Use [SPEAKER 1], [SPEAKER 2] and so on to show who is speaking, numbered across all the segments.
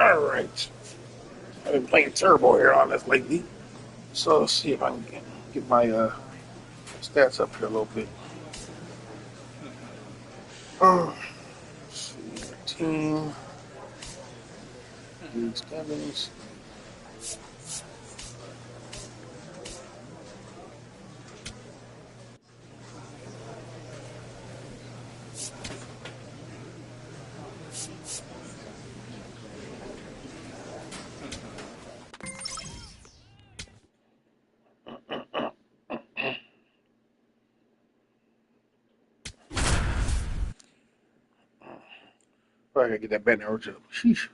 [SPEAKER 1] Alright. I've been playing Turbo here on this lately. So let's see if I can get my stats up here a little bit. Let's see, team. League standings. I gotta get that batting average up. Sheesh.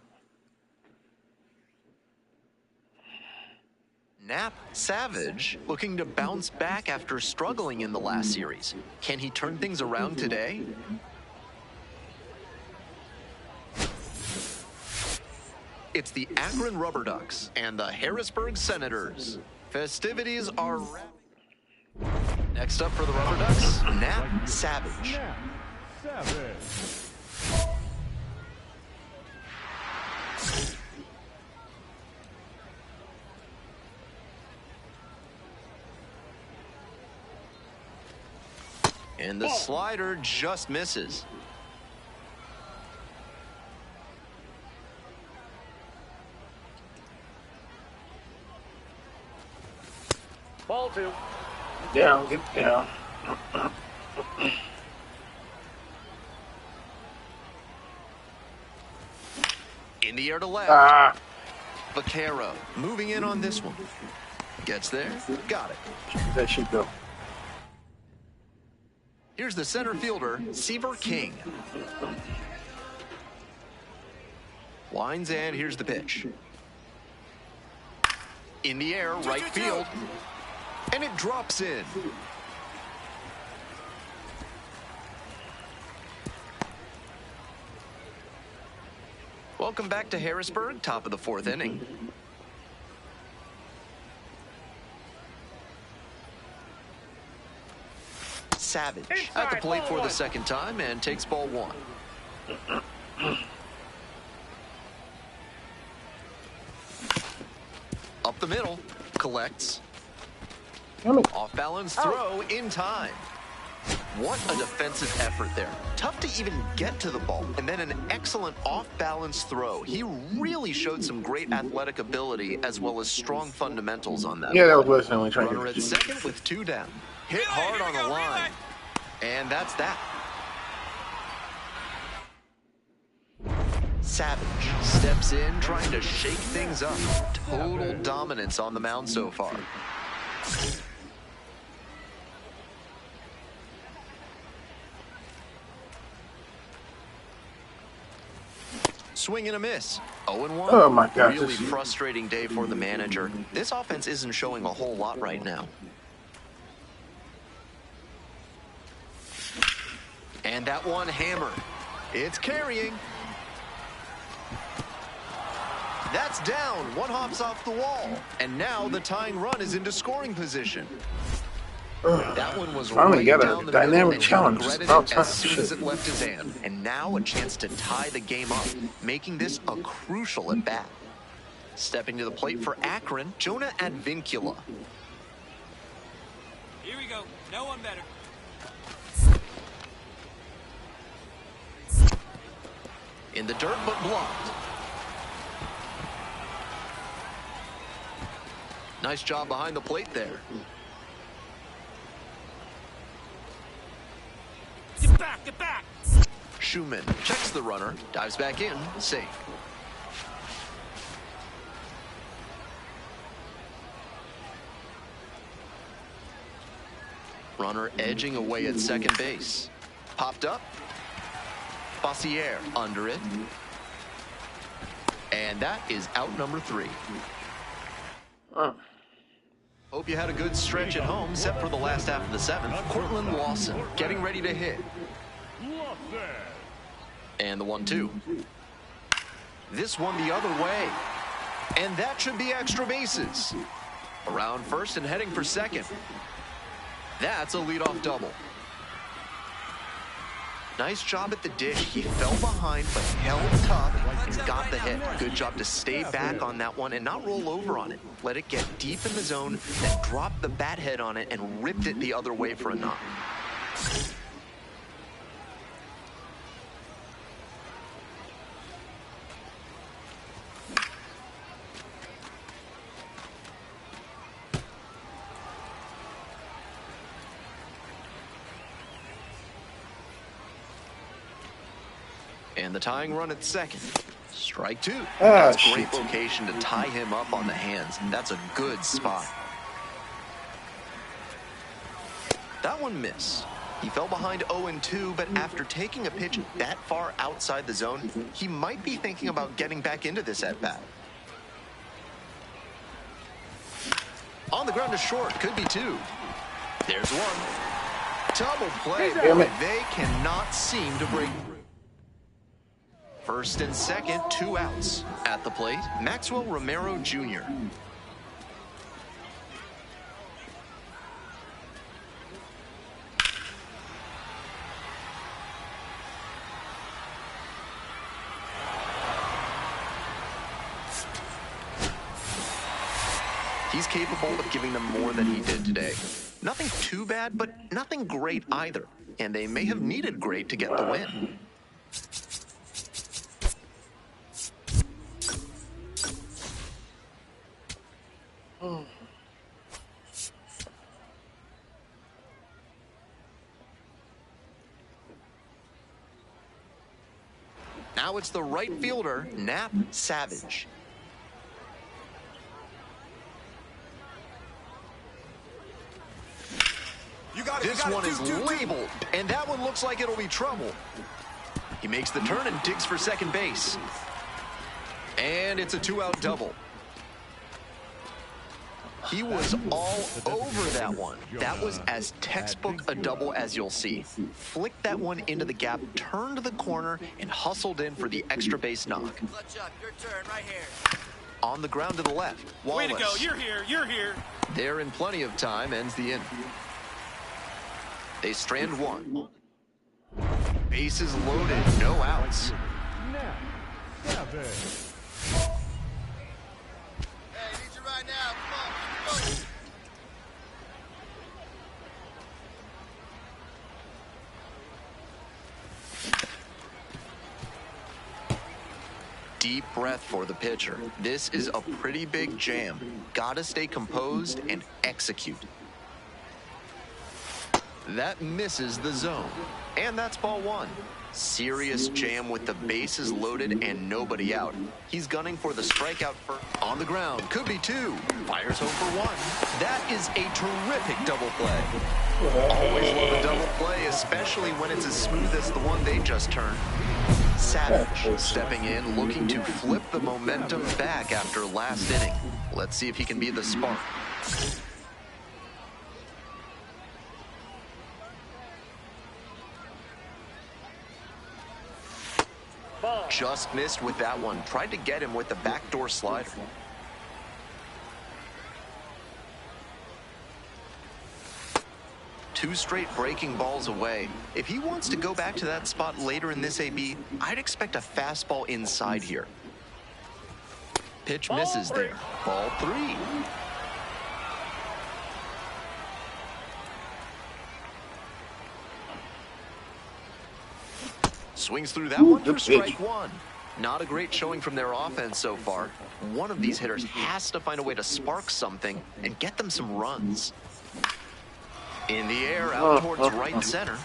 [SPEAKER 2] Nap Savage looking to bounce back after struggling in the last series. Can he turn things around today? It's the Akron Rubber Ducks and the Harrisburg Senators. Festivities are wrapping. Next up for the Rubber Ducks, Nap Savage. And the slider just misses.
[SPEAKER 3] Ball two.
[SPEAKER 1] Down, get down.
[SPEAKER 2] In the air to left. Vaquero moving in on this one. Gets there. Got it.
[SPEAKER 1] That should go.
[SPEAKER 2] Here's the center fielder, Seaver King. Winds and here's the pitch. In the air, right field. And it drops in. Welcome back to Harrisburg, top of the fourth inning. Savage at the plate for the second time and takes ball one. Up the middle, collects. Off balance throw in time. What a defensive effort there. Tough to even get to the ball. And then an excellent off-balance throw. He really showed some great athletic ability as well as strong fundamentals on that.
[SPEAKER 1] Yeah, that was listening.
[SPEAKER 2] Runner at second with two down. Hit hard on the line. And that's that. Savage steps in, trying to shake things up. Total dominance on the mound so far. Swing and a miss. 0-1.
[SPEAKER 1] Oh my gosh.
[SPEAKER 2] Really frustrating day for the manager. This offense isn't showing a whole lot right now. And that one hammered. It's carrying. That's down. One hops off the wall. And now the tying run is into scoring position. That one was
[SPEAKER 1] finally
[SPEAKER 2] right
[SPEAKER 1] got
[SPEAKER 2] down
[SPEAKER 1] a
[SPEAKER 2] the
[SPEAKER 1] dynamic
[SPEAKER 2] middle,
[SPEAKER 1] challenge.
[SPEAKER 2] and he regretted it as soon as it left his hand. And now a chance to tie the game up, making this a crucial at bat. Stepping to the plate for Akron, Jonah Advincula.
[SPEAKER 3] Here we go. No one better.
[SPEAKER 2] In the dirt, but blocked. Nice job behind the plate there.
[SPEAKER 3] Get back, get back.
[SPEAKER 2] Schumann checks the runner, dives back in, safe. Runner edging away at second base. Popped up. Bossier under it. And that is out number 3. Hope you had a good stretch at home, set for the last half of the 7th. Cortland Lawson getting ready to hit. And the 1-2. This one the other way. And that should be extra bases. Around first and heading for second. That's a leadoff double. Nice job at the dish. He fell behind, but held tough and got the hit. Good job to stay back on that one and not roll over on it. Let it get deep in the zone, then drop the bat head on it and ripped it the other way for a knock. And the tying run at second. Strike two. That's a great location to tie him up on the hands. That's a good spot. That one missed. He fell behind 0-2, but after taking a pitch that far outside the zone, he might be thinking about getting back into this at-bat. On the ground to short, could be two. There's one. Double play, but they cannot seem to break through. First and second, 2 outs. At the plate, Maxwell Romero Jr. He's capable of giving them more than he did today. Nothing too bad, but nothing great either. And they may have needed great to get the win. Now it's the right fielder, Nap Savage. This one is labeled, and that one looks like it'll be trouble. He makes the turn and digs for second base. And it's a 2-out double. He was all over that one. That was as textbook a double as you'll see. Flicked that one into the gap, turned the corner, and hustled in for the extra base knock.
[SPEAKER 3] Clutch up, your turn right here.
[SPEAKER 2] On the ground to the left, Wallace.
[SPEAKER 3] Way to go, you're here, you're here.
[SPEAKER 2] There in plenty of time, ends the inning. They strand one. Bases loaded, no outs.
[SPEAKER 3] Right now, come on, go.
[SPEAKER 2] Deep breath for the pitcher. This is a pretty big jam. Gotta stay composed and execute. That misses the zone. And that's ball one. Serious jam with the bases loaded and nobody out. He's gunning for the strikeout for on the ground. Could be two. Fires home for one. That is a terrific double play. Always love a double play, especially when it's as smooth as the one they just turned. Savage stepping in, looking to flip the momentum back after last inning. Let's see if he can be the spark. Just missed with that one. Tried to get him with the backdoor slider. Two straight breaking balls away. If he wants to go back to that spot later in this AB, I'd expect a fastball inside here. Pitch misses there. Ball three. Swings through that one for strike one. Not a great showing from their offense so far. One of these hitters has to find a way to spark something and get them some runs. In the air, out towards right center.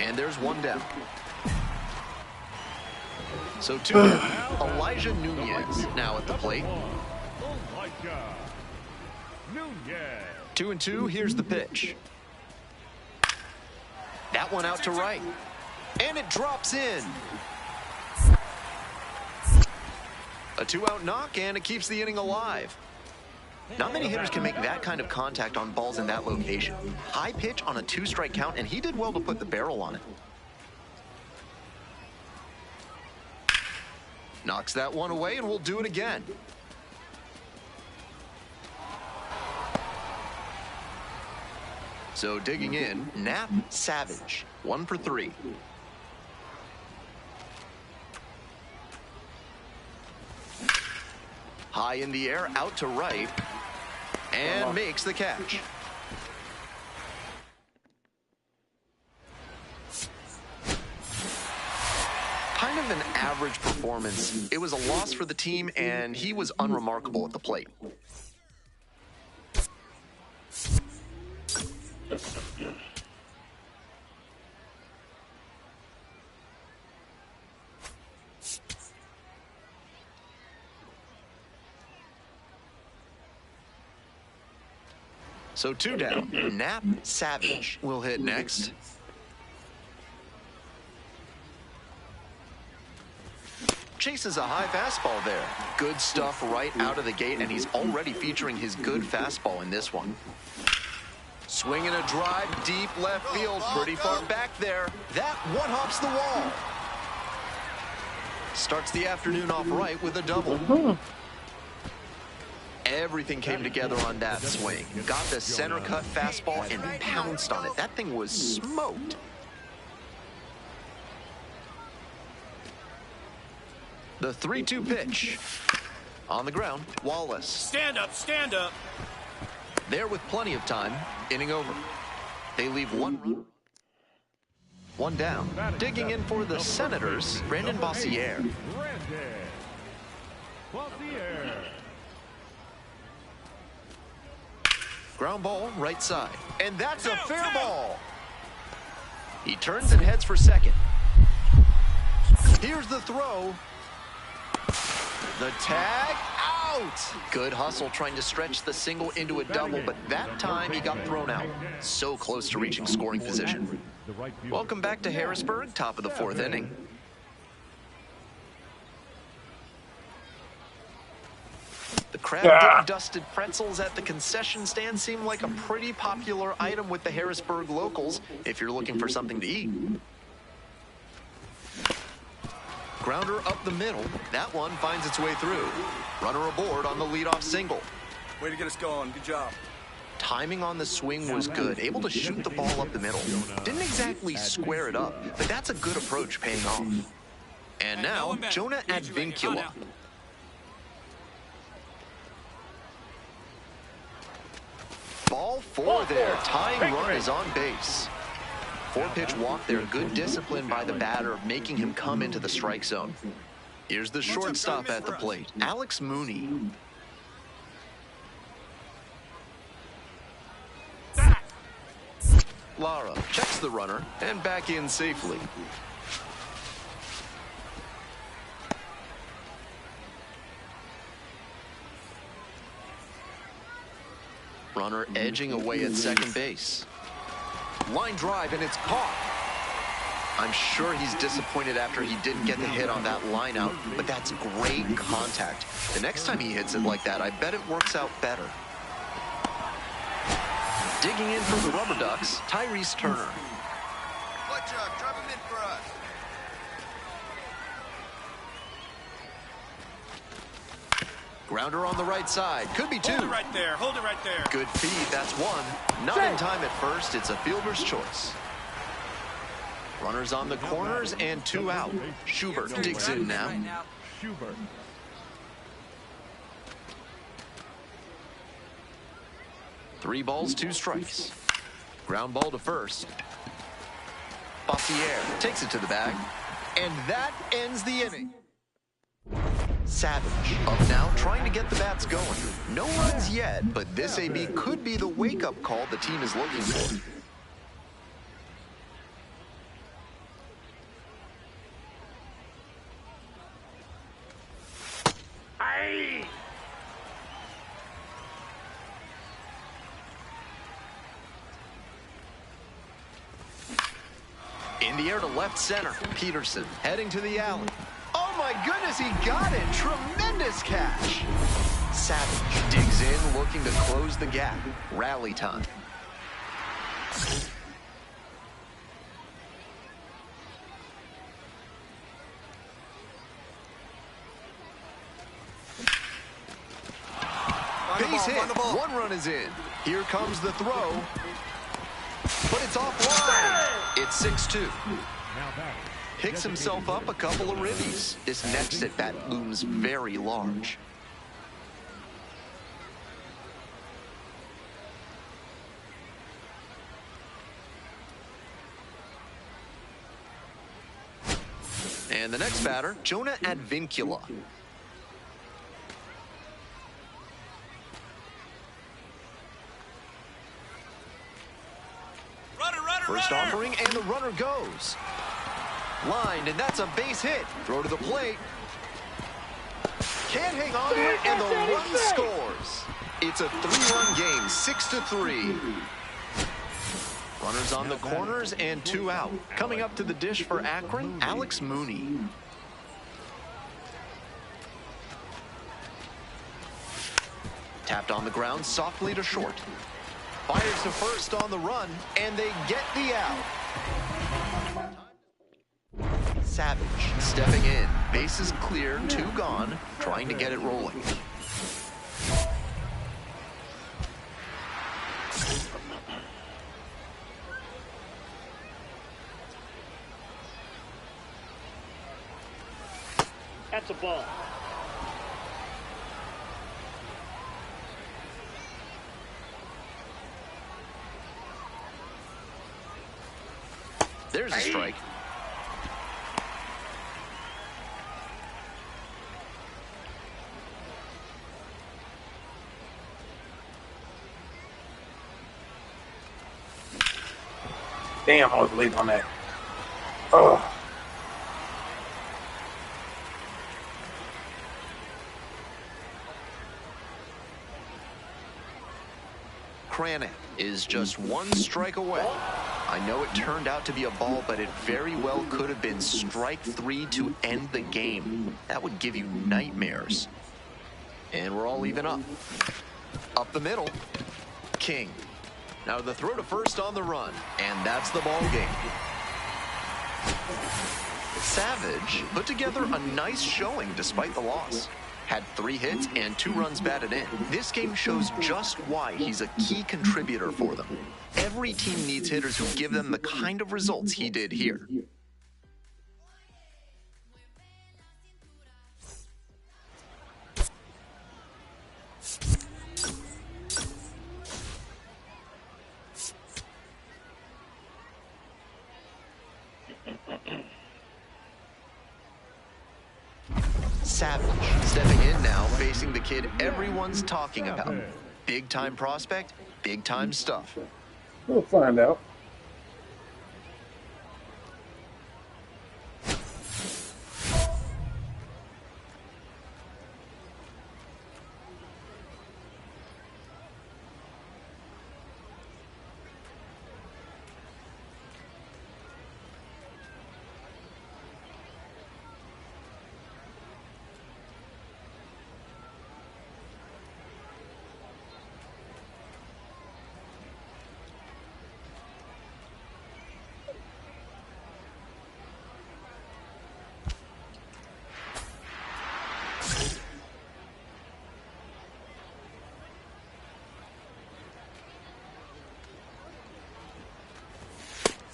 [SPEAKER 2] And there's one down. So two down. Elijah Nunez now at the plate. 2-2, here's the pitch. That one out to right. And it drops in. A 2-out knock, and it keeps the inning alive. Not many hitters can make that kind of contact on balls in that location. High pitch on a 2-strike count, and he did well to put the barrel on it. Knocks that one away, and we'll do it again. So digging in, Nap Savage, 1 for 3. High in the air, out to right, and makes the catch. Kind of an average performance. It was a loss for the team, and he was unremarkable at the plate. So 2 down. Nap Savage will hit next. Chases a high fastball there. Good stuff right out of the gate, and he's already featuring his good fastball in this one. Swinging a drive, deep left field, pretty far back there. That one hops the wall. Starts the afternoon off right with a double. Everything came together on that swing. Got the center cut fastball and pounced on it. That thing was smoked. The 3-2 pitch. On the ground, Wallace.
[SPEAKER 3] Stand up, stand up.
[SPEAKER 2] There with plenty of time. Inning over. They leave 1 run. 1 down. Digging in for the Senators, Brandon Bossier. Ground ball, right side. And that's a fair ball. He turns and heads for second. Here's the throw. The tag, out. Good hustle trying to stretch the single into a double, but that time he got thrown out. So close to reaching scoring position. Welcome back to Harrisburg, top of the 4th inning. The crowd dusted pretzels at the concession stand seem like a pretty popular item with the Harrisburg locals if you're looking for something to eat. Grounder up the middle. That one finds its way through. Runner aboard on the leadoff single.
[SPEAKER 3] Way to get us going. Good job.
[SPEAKER 2] Timing on the swing was good. Able to shoot the ball up the middle. Didn't exactly square it up, but that's a good approach paying off. And now, Jonah Advincula. Ball 4 there. Tying run is on base. 4-pitch walk there. Good discipline by the batter, making him come into the strike zone. Here's the shortstop at the plate, Alex Mooney. Lara checks the runner and back in safely. Runner edging away at second base. Line drive, and it's caught. I'm sure he's disappointed after he didn't get the hit on that line out, but that's great contact. The next time he hits it like that, I bet it works out better. Digging in for the Rubber Ducks, Tyrese Turner.
[SPEAKER 3] Fletcher, drop him in for us.
[SPEAKER 2] Grounder on the right side. Could be 2.
[SPEAKER 3] Hold it right there. Hold it right there.
[SPEAKER 2] Good feed. That's 1. Not in time at first. It's a fielder's choice. Runners on the corners and 2 out. Schubert digs in now.
[SPEAKER 4] Schubert.
[SPEAKER 2] Three balls, 2 strikes. Ground ball to first. Bossier takes it to the bag. And that ends the inning. Savage up now, trying to get the bats going. No runs yet, but this AB could be the wake-up call the team is looking for. In the air to left center, Peterson heading to the alley. Oh my goodness, he got it! Tremendous catch! Savage digs in, looking to close the gap. Rally time. Base hit. 1 run is in. Here comes the throw. but it's offline. It's 6-2. Picks himself up a couple of ribbies. This next at bat looms very large. And the next batter, Jonah Advincula. First offering, and the runner goes. Lined, and that's a base hit. Throw to the plate. Can't hang on to it, and the run scores. It's a 3-run game, 6-3. Runners on the corners and 2 out. Coming up to the dish for Akron, Alex Mooney. Tapped on the ground, softly to short. Fires to first on the run, and they get the out. Savage stepping in. Bases clear, 2 gone, trying to get it rolling.
[SPEAKER 4] That's a ball.
[SPEAKER 2] There's a strike.
[SPEAKER 1] Damn, I was late on that. Oh.
[SPEAKER 2] Kranick is just 1 strike away. I know it turned out to be a ball, but it very well could have been strike 3 to end the game. That would give you nightmares. And we're all even up. Up the middle, King. Now the throw to first on the run, and that's the ball game. Savage put together a nice showing despite the loss. Had 3 hits and 2 runs batted in. This game shows just why he's a key contributor for them. Every team needs hitters who give them the kind of results he did here. Savage stepping in now, facing the kid everyone's talking about. Big time prospect, big time stuff.
[SPEAKER 1] We'll find out.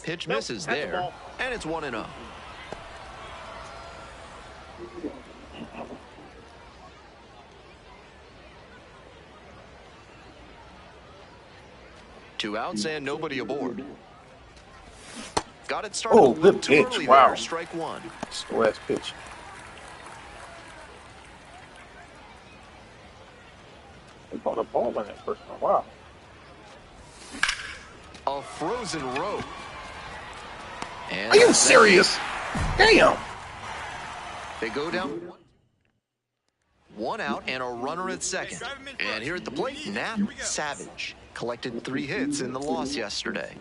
[SPEAKER 2] Pitch misses there, and it's 1-0. Two outs and nobody aboard. Got it started a little too early there. Strike 1.
[SPEAKER 1] Slow ass pitch. They caught a ball in that first one. Wow.
[SPEAKER 2] A frozen rope. And
[SPEAKER 1] are you serious? Damn.
[SPEAKER 2] They go down 1 out and a runner at second. And here at the plate, Nat Savage collected 3 hits in the loss yesterday.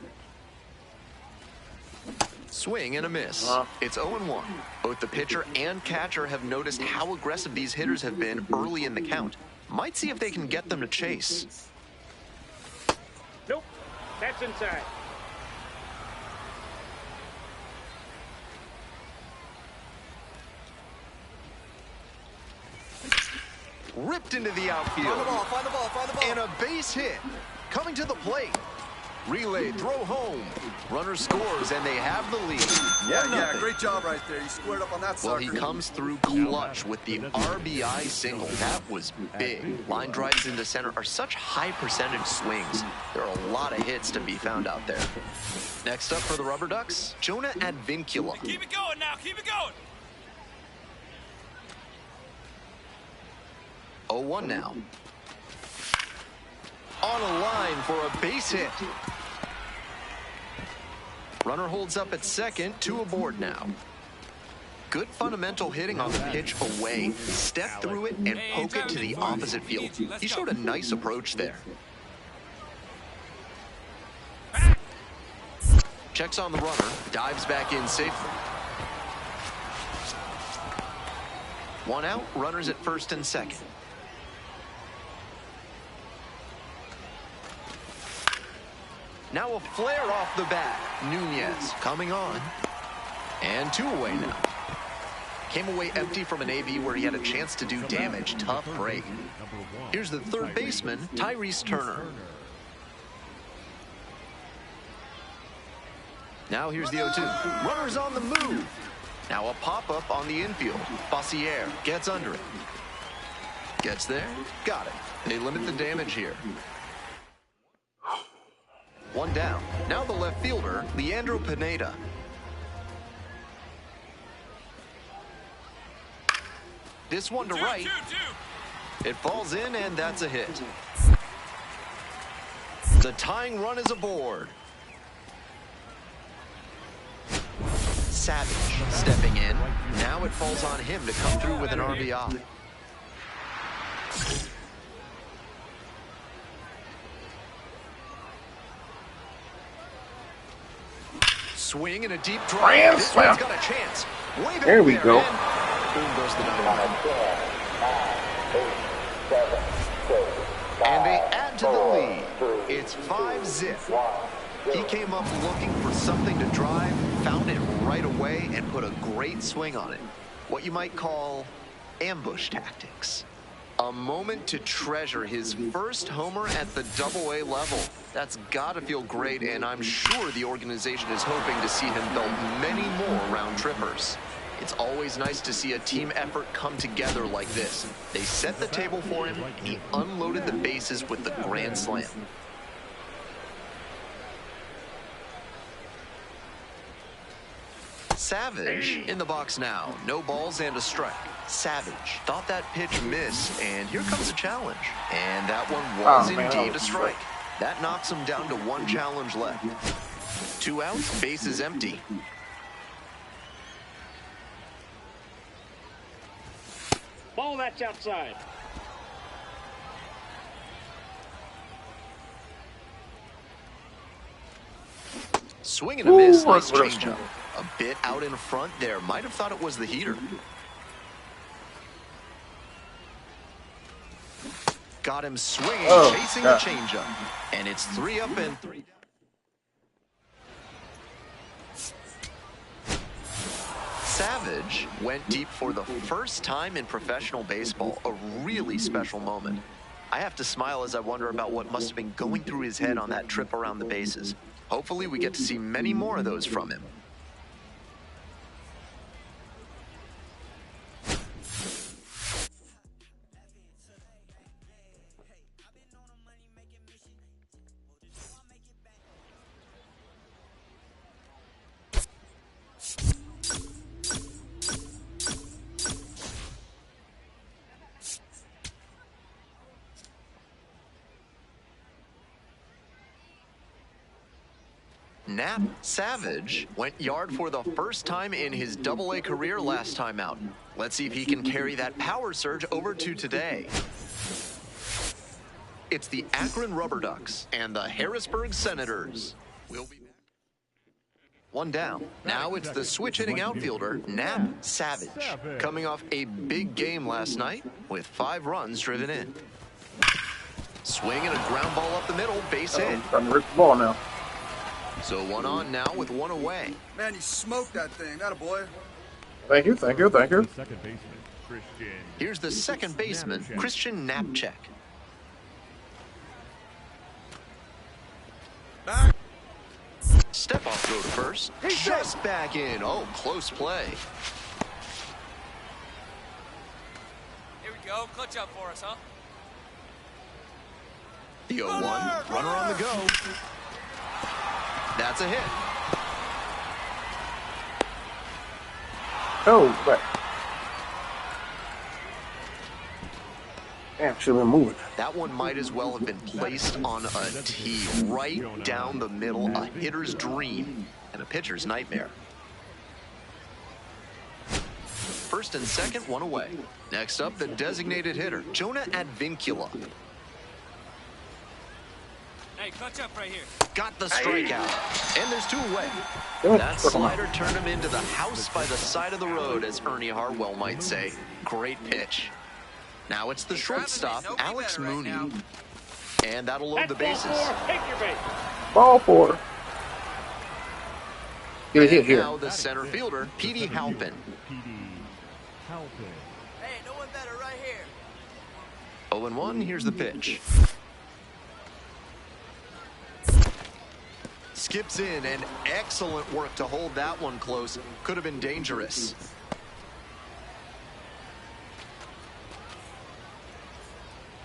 [SPEAKER 2] Swing and a miss. It's 0-1. Both the pitcher and catcher have noticed how aggressive these hitters have been early in the count. Might see if they can get them to chase.
[SPEAKER 4] Nope, that's inside.
[SPEAKER 2] Ripped into the outfield.
[SPEAKER 3] Find the ball, find the ball, find the ball.
[SPEAKER 2] And a base hit. Coming to the plate. Relay, throw home. Runner scores, and they have the lead.
[SPEAKER 5] Yeah, great job right there. You squared up on that
[SPEAKER 2] Well,
[SPEAKER 5] sucker.
[SPEAKER 2] he comes through clutch with the RBI single. That was big. Line drives into center are such high percentage swings. There are a lot of hits to be found out there. Next up for the Rubber Ducks, Jonah Advincula.
[SPEAKER 3] Keep it going now. Keep it going.
[SPEAKER 2] 0-1 now. On a line for a base hit. Runner holds up at second, 2 aboard now. Good fundamental hitting on the pitch away. Step through it and poke it to the opposite field. He showed a nice approach there. Checks on the runner, dives back in safely. 1 out, runners at first and second. Now a flare off the bat. Nunez coming on. And 2 away now. Came away empty from an AB where he had a chance to do damage. Tough break. Here's the third baseman, Tyrese Turner. Now here's the 0-2. Runners on the move. Now a pop-up on the infield. Bossier gets under it. Gets there. Got it. They limit the damage here. 1 down. Now the left fielder, Leandro Pineda. This one to right. It falls in, and that's a hit. The tying run is aboard. Savage stepping in. Now it falls on him to come through with an RBI. Swing and a deep drive. This one's got a chance. Way back
[SPEAKER 1] There we go.
[SPEAKER 2] Boom goes the dynamite. And they add to the lead. It's 5-zip. He came up looking for something to drive, found it right away, and put a great swing on it. What you might call ambush tactics. A moment to treasure his first homer at the AA level. That's got to feel great, and I'm sure the organization is hoping to see him belt many more round trippers. It's always nice to see a team effort come together like this. They set the table for him, and he unloaded the bases with the grand slam. Savage in the box now. No balls and a strike. Savage thought that pitch missed, and here comes a challenge. And that one was indeed a strike. That knocks him down to 1 challenge left. 2 outs, base is empty.
[SPEAKER 4] Ball that's outside.
[SPEAKER 2] Swing and a miss. Nice changeup. A bit out in front there. Might have thought it was the heater. Got him swinging, chasing the changeup. And it's 3 up and 3 down. Savage went deep for the first time in professional baseball. A really special moment. I have to smile as I wonder about what must have been going through his head on that trip around the bases. Hopefully we get to see many more of those from him. Nap Savage went yard for the first time in his AA career last time out. Let's see if he can carry that power surge over to today. It's the Akron Rubber Ducks and the Harrisburg Senators. We'll be back. 1 down. Now it's the switch-hitting outfielder, Nap Savage, coming off a big game last night with 5 runs driven in. Swing and a ground ball up the middle, base hit.
[SPEAKER 1] Trying to rip the ball now.
[SPEAKER 2] So 1 on now with 1 away.
[SPEAKER 5] Man, you smoked that thing. Atta boy.
[SPEAKER 1] Thank you, thank you, thank you.
[SPEAKER 2] Here's the second baseman, Christian Knapczyk.
[SPEAKER 5] Back.
[SPEAKER 2] Step off throw to first. Just back in. Oh, close play.
[SPEAKER 3] Here we go. Clutch up for us, huh?
[SPEAKER 2] The 0-1. Runner on the go. That's a hit.
[SPEAKER 1] Oh, but damn, should have been moving.
[SPEAKER 2] That one might as well have been placed on a tee, right down the middle, a hitter's dream and a pitcher's nightmare. First and second, one away. Next up, the designated hitter, Jonah Advincula.
[SPEAKER 3] Hey, clutch up right here.
[SPEAKER 2] Got the strikeout. And there's two away. That slider turned him into the house by the side of the road, as Ernie Hartwell might say. Great pitch. Now it's the shortstop, Alex Mooney. And that'll load the bases.
[SPEAKER 4] Take your base.
[SPEAKER 1] Ball 4. Get a hit here.
[SPEAKER 2] Now the center fielder, Petey Halpin.
[SPEAKER 3] Hey, no one better right here.
[SPEAKER 2] 0-1, here's the pitch. Skips in, and excellent work to hold that one close. Could have been dangerous.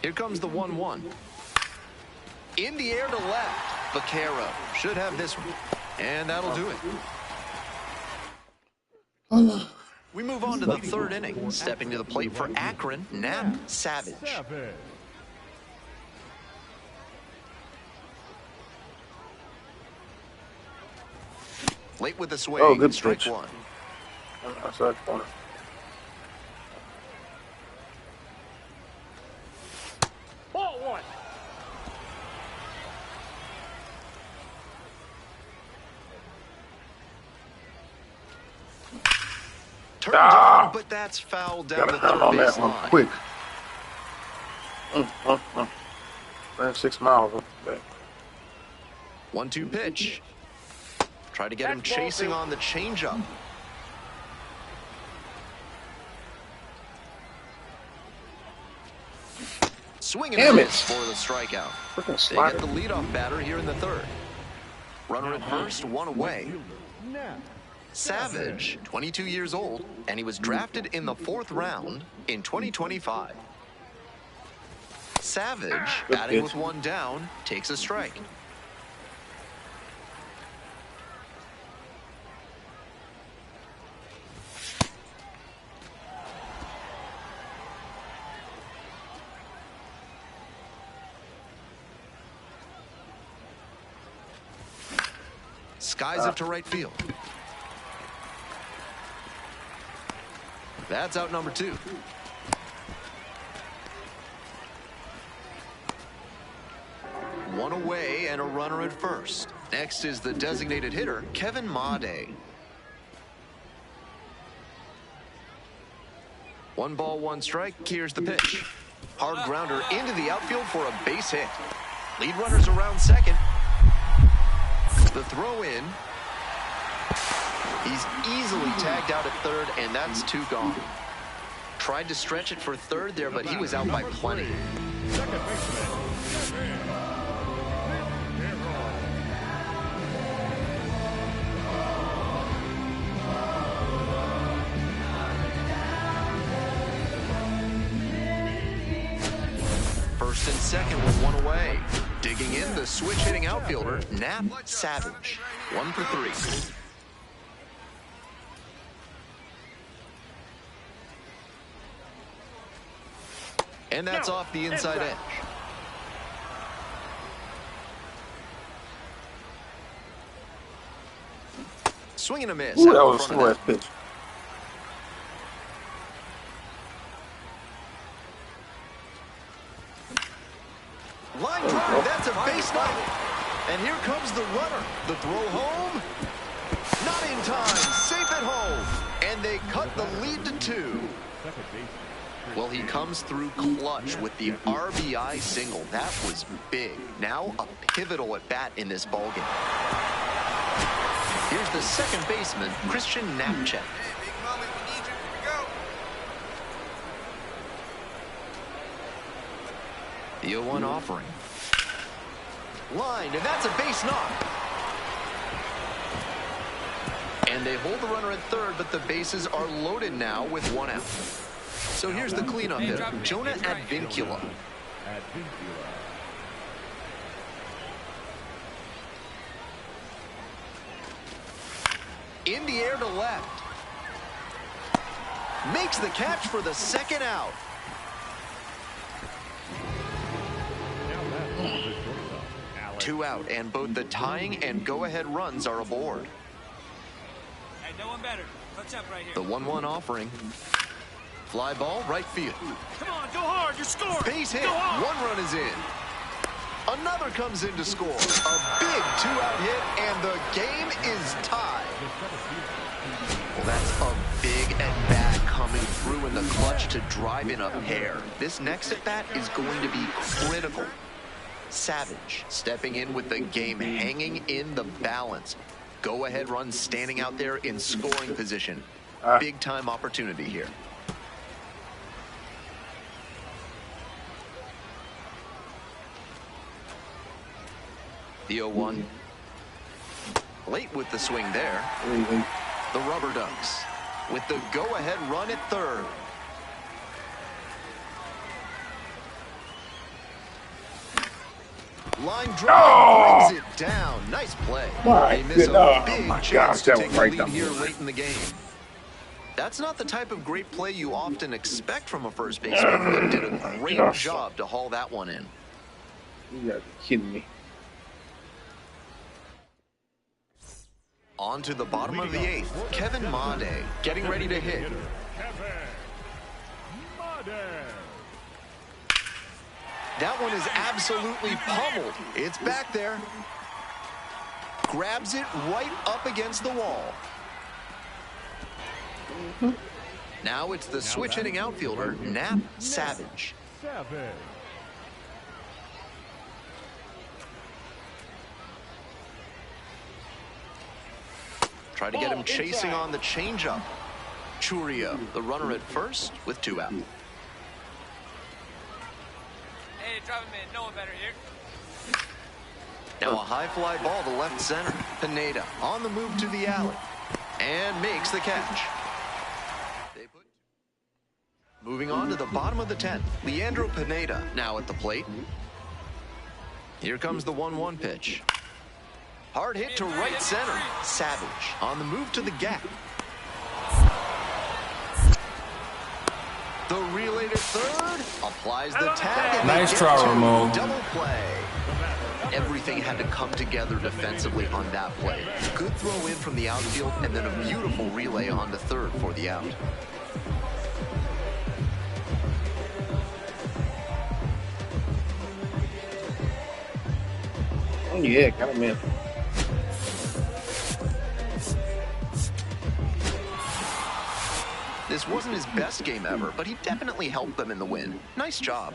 [SPEAKER 2] Here comes the 1-1. In the air to left. Vaquero should have this one. And that'll do it. We move on to the third inning. Stepping to the plate for Akron, Nap Savage. Late with the swing.
[SPEAKER 1] Oh, good
[SPEAKER 2] Strike
[SPEAKER 1] pitch.
[SPEAKER 2] one.
[SPEAKER 1] Outside corner.
[SPEAKER 4] Ball 1.
[SPEAKER 2] Turned on, but that's fouled down
[SPEAKER 1] Gotta
[SPEAKER 2] the
[SPEAKER 1] turn
[SPEAKER 2] third
[SPEAKER 1] on
[SPEAKER 2] base
[SPEAKER 1] that one
[SPEAKER 2] line.
[SPEAKER 1] quick. Ran 6 miles up back.
[SPEAKER 2] 1-2 pitch. Try to get him
[SPEAKER 4] That's ball
[SPEAKER 2] chasing
[SPEAKER 4] two.
[SPEAKER 2] on the changeup. Swing and
[SPEAKER 1] Damn it.
[SPEAKER 2] miss for the strikeout.
[SPEAKER 1] Freaking
[SPEAKER 2] They get
[SPEAKER 1] slider.
[SPEAKER 2] the leadoff batter here in the third. Runner at first, one away. Savage, 22 years old, and he was drafted in the 4th round in 2025. Savage,
[SPEAKER 1] Good
[SPEAKER 2] batting
[SPEAKER 1] pitch.
[SPEAKER 2] with one down, takes a strike. Skies it to right field. That's out number 2. One away and a runner at first. Next is the designated hitter, Kevin Made. 1 ball, 1 strike. Here's the pitch. Hard grounder into the outfield for a base hit. Lead runners around second. The throw in. He's easily tagged out at third, and that's 2 gone. Tried to stretch it for third there, but he was out by plenty. First and second with one away. Digging in, the switch-hitting outfielder, Nap Savage. 1 for 3. And that's off the inside edge. Swing and a miss.
[SPEAKER 1] Ooh,
[SPEAKER 2] out
[SPEAKER 1] that
[SPEAKER 2] in
[SPEAKER 1] was a
[SPEAKER 2] front of
[SPEAKER 1] slow
[SPEAKER 2] that.
[SPEAKER 1] ass pitch.
[SPEAKER 2] Line drive, that's a base knock. And here comes the runner. The throw home. Not in time. Safe at home. And they cut the lead to 2. Well, he comes through clutch with the RBI single. That was big. Now a pivotal at bat in this ballgame. Here's the second baseman, Christian Knapczyk.
[SPEAKER 3] Hey, big moment, we need you. Here we go.
[SPEAKER 2] The 0-1 offering. Lined, and that's a base knock. And they hold the runner at third, but the bases are loaded now with 1 out. So here's the cleanup hitter, Jonah Advincula. In the air to left. Makes the catch for the 2nd out. Two out, and both the tying and go-ahead runs are aboard.
[SPEAKER 3] Hey, no one better. Touch up right here.
[SPEAKER 2] The 1-1 offering. Fly ball, right field.
[SPEAKER 3] Come on, go hard. You're scoring.
[SPEAKER 2] Base hit.
[SPEAKER 3] Go hard.
[SPEAKER 2] 1 run is in. Another comes in to score. A big 2-out hit, and the game is tied. Well, that's a big at-bat coming through in the clutch to drive in a pair. This next at-bat is going to be critical. Savage stepping in with the game hanging in the balance. Go-ahead run standing out there in scoring position. Big-time opportunity here. The 0-1. Late with the swing there. The Rubber Ducks with the go-ahead run at third. Line drive brings it down. Nice play. They miss a big chance to take the lead here late in the game. That's not the type of great play you often expect from a first baseman, but did a great job to haul that one in.
[SPEAKER 1] You gotta be kidding me.
[SPEAKER 2] On to the bottom of the 8th. Kevin Made getting ready to hit. That one is absolutely pummeled. It's back there. Grabs it right up against the wall. Now it's the switch hitting outfielder, Nap Savage. Try to get him chasing on the changeup. Churio, the runner at first with 2 out.
[SPEAKER 3] Hey, drop him in. No one better here.
[SPEAKER 2] Now a high fly ball to left center. Pineda on the move to the alley and makes the catch. Moving on to the bottom of the 10th. Leandro Pineda now at the plate. Here comes the 1-1 pitch. Hard hit to right center. Savage on the move to the gap. The relay to third. Applies the tag. And
[SPEAKER 6] nice try, Ramon.
[SPEAKER 2] Double play. Everything had to come together defensively on that play. Good throw in from the outfield, and then a beautiful relay onto third for the out.
[SPEAKER 1] Oh yeah, got him in.
[SPEAKER 2] This wasn't his best game ever, but he definitely helped them in the win. Nice job.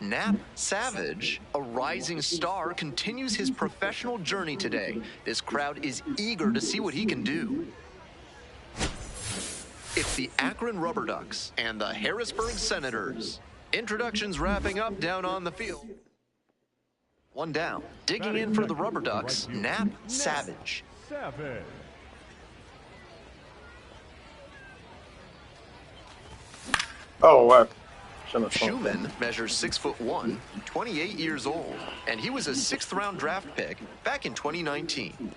[SPEAKER 2] Nap Savage, a rising star, continues his professional journey today. This crowd is eager to see what he can do. It's the Akron Rubber Ducks and the Harrisburg Senators. Introductions wrapping up down on the field. One down. Digging in for the Rubber Ducks, Nap Savage.
[SPEAKER 1] Oh, what?
[SPEAKER 2] Schumann measures 6'1", 28 years old, and he was a 6th-round draft pick back in 2019.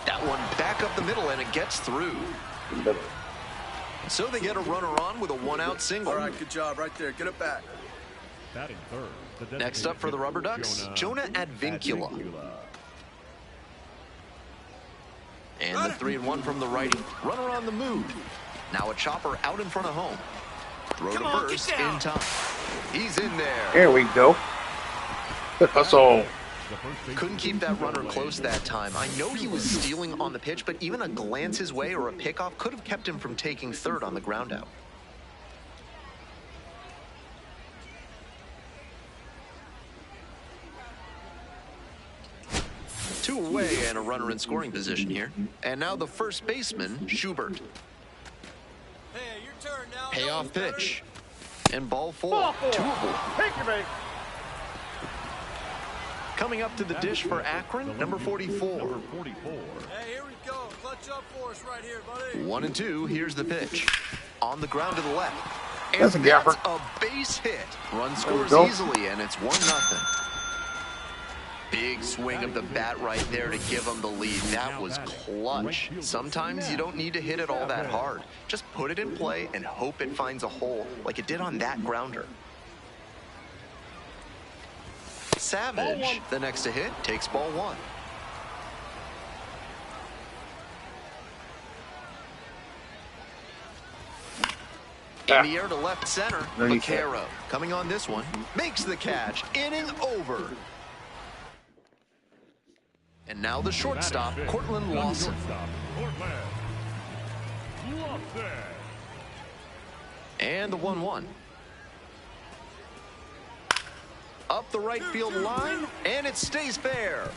[SPEAKER 2] That one back up the middle, and it gets through. So they get a runner on with a 1-out single.
[SPEAKER 5] All right, good job right there. Get it back.
[SPEAKER 2] Next up for the Rubber Ducks, Jonah Advincula. And the 3-1 from the righty. Runner on the move. Now a chopper out in front of home. Throw to first in time. He's in there.
[SPEAKER 1] There we go. That's all.
[SPEAKER 2] Couldn't keep that runner close that time. I know he was stealing on the pitch, but even a glance his way or a pickoff could have kept him from taking third on the ground out. Two away and a runner in scoring position here. And now the first baseman, Schubert.
[SPEAKER 3] Hey, your turn now.
[SPEAKER 2] Payoff pitch. And ball four.
[SPEAKER 4] Ball four.
[SPEAKER 2] Two aboard.
[SPEAKER 4] Take your base.
[SPEAKER 2] Coming up to the dish for Akron, number 44.
[SPEAKER 3] Hey, here we go. Clutch up for us right here, buddy.
[SPEAKER 2] 1-2. Here's the pitch. On the ground to the left. And
[SPEAKER 1] That's a gapper.
[SPEAKER 2] a base hit. Run scores
[SPEAKER 1] go.
[SPEAKER 2] easily, and it's 1-0. Big swing of the bat right there to give them the lead. That was clutch. Sometimes you don't need to hit it all that hard. Just put it in play and hope it finds a hole like it did on that grounder. Savage, the next to hit, takes ball one. In the air to left center, Vaquero coming on this one, makes the catch, inning over. And now the shortstop, Cortland Lawson. And the 1-1. Up the right field line, and it stays fair.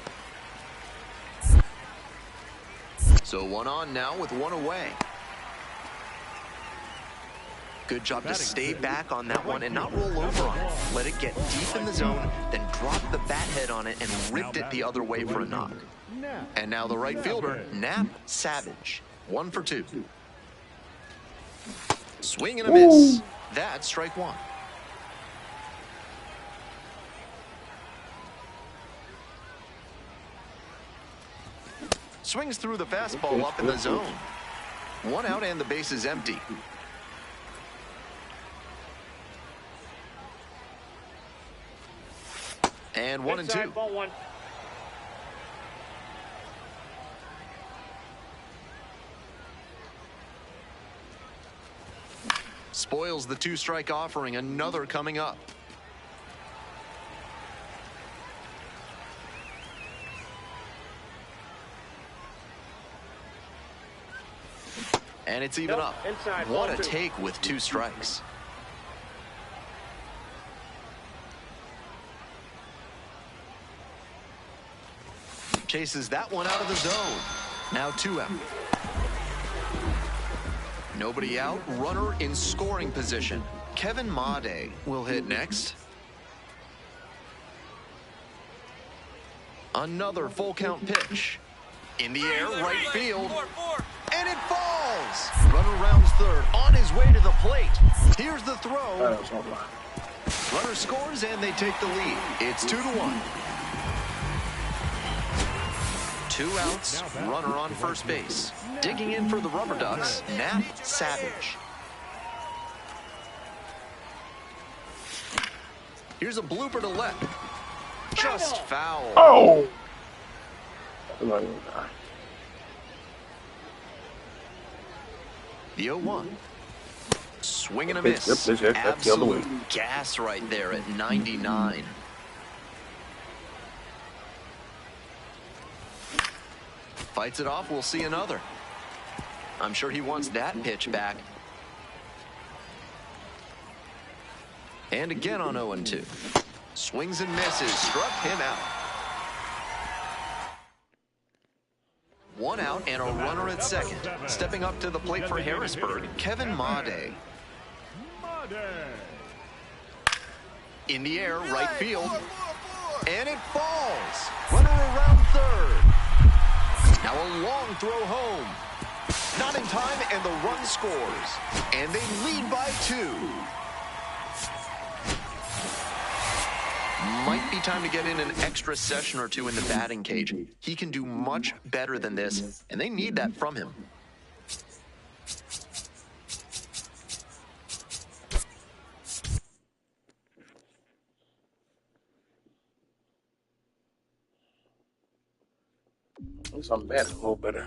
[SPEAKER 2] So one on now with one away. Good job to stay back on that one and not roll over on it. Let it get deep in the zone, then drop the bat head on it and ripped it the other way for a knock. And now the right fielder, Nap Savage. 1 for 2. Swing and a miss. That's strike one. Swings through the fastball up in the zone. One out and the base is empty. And 1-2.
[SPEAKER 4] Ball one.
[SPEAKER 2] Spoils the two-strike offering. Another coming up. And it's even up.
[SPEAKER 4] Inside,
[SPEAKER 2] What
[SPEAKER 4] ball
[SPEAKER 2] a
[SPEAKER 4] two.
[SPEAKER 2] take with 2 strikes. Chases that one out of the zone. Now 2 out. Nobody out. Runner in scoring position. Kevin Made will hit next. Another full count pitch. In the air, right field. And it falls. Runner rounds third. On his way to the plate. Here's the throw. Runner scores and they take the lead. It's 2-1. 2 outs, runner on first base. Digging in for the Rubber Ducks, Nap Savage. Here's a blooper to left. Just foul.
[SPEAKER 1] Oh!
[SPEAKER 2] The 0-1. Swing and a miss.
[SPEAKER 1] That's the other way.
[SPEAKER 2] Absolute gas right there at 99. Fights it off, we'll see another. I'm sure he wants that pitch back. And again on 0-2. Swings and misses, struck him out. 1 out and a runner at second. Stepping up to the plate for Harrisburg, Kevin Made. In the air, right field. And it falls. Runner around third. Now a long throw home. Not in time, and the run scores. And they lead by 2. Might be time to get in an extra session or 2 in the batting cage. He can do much better than this, and they need that from him.
[SPEAKER 1] At least I'm batting a little better.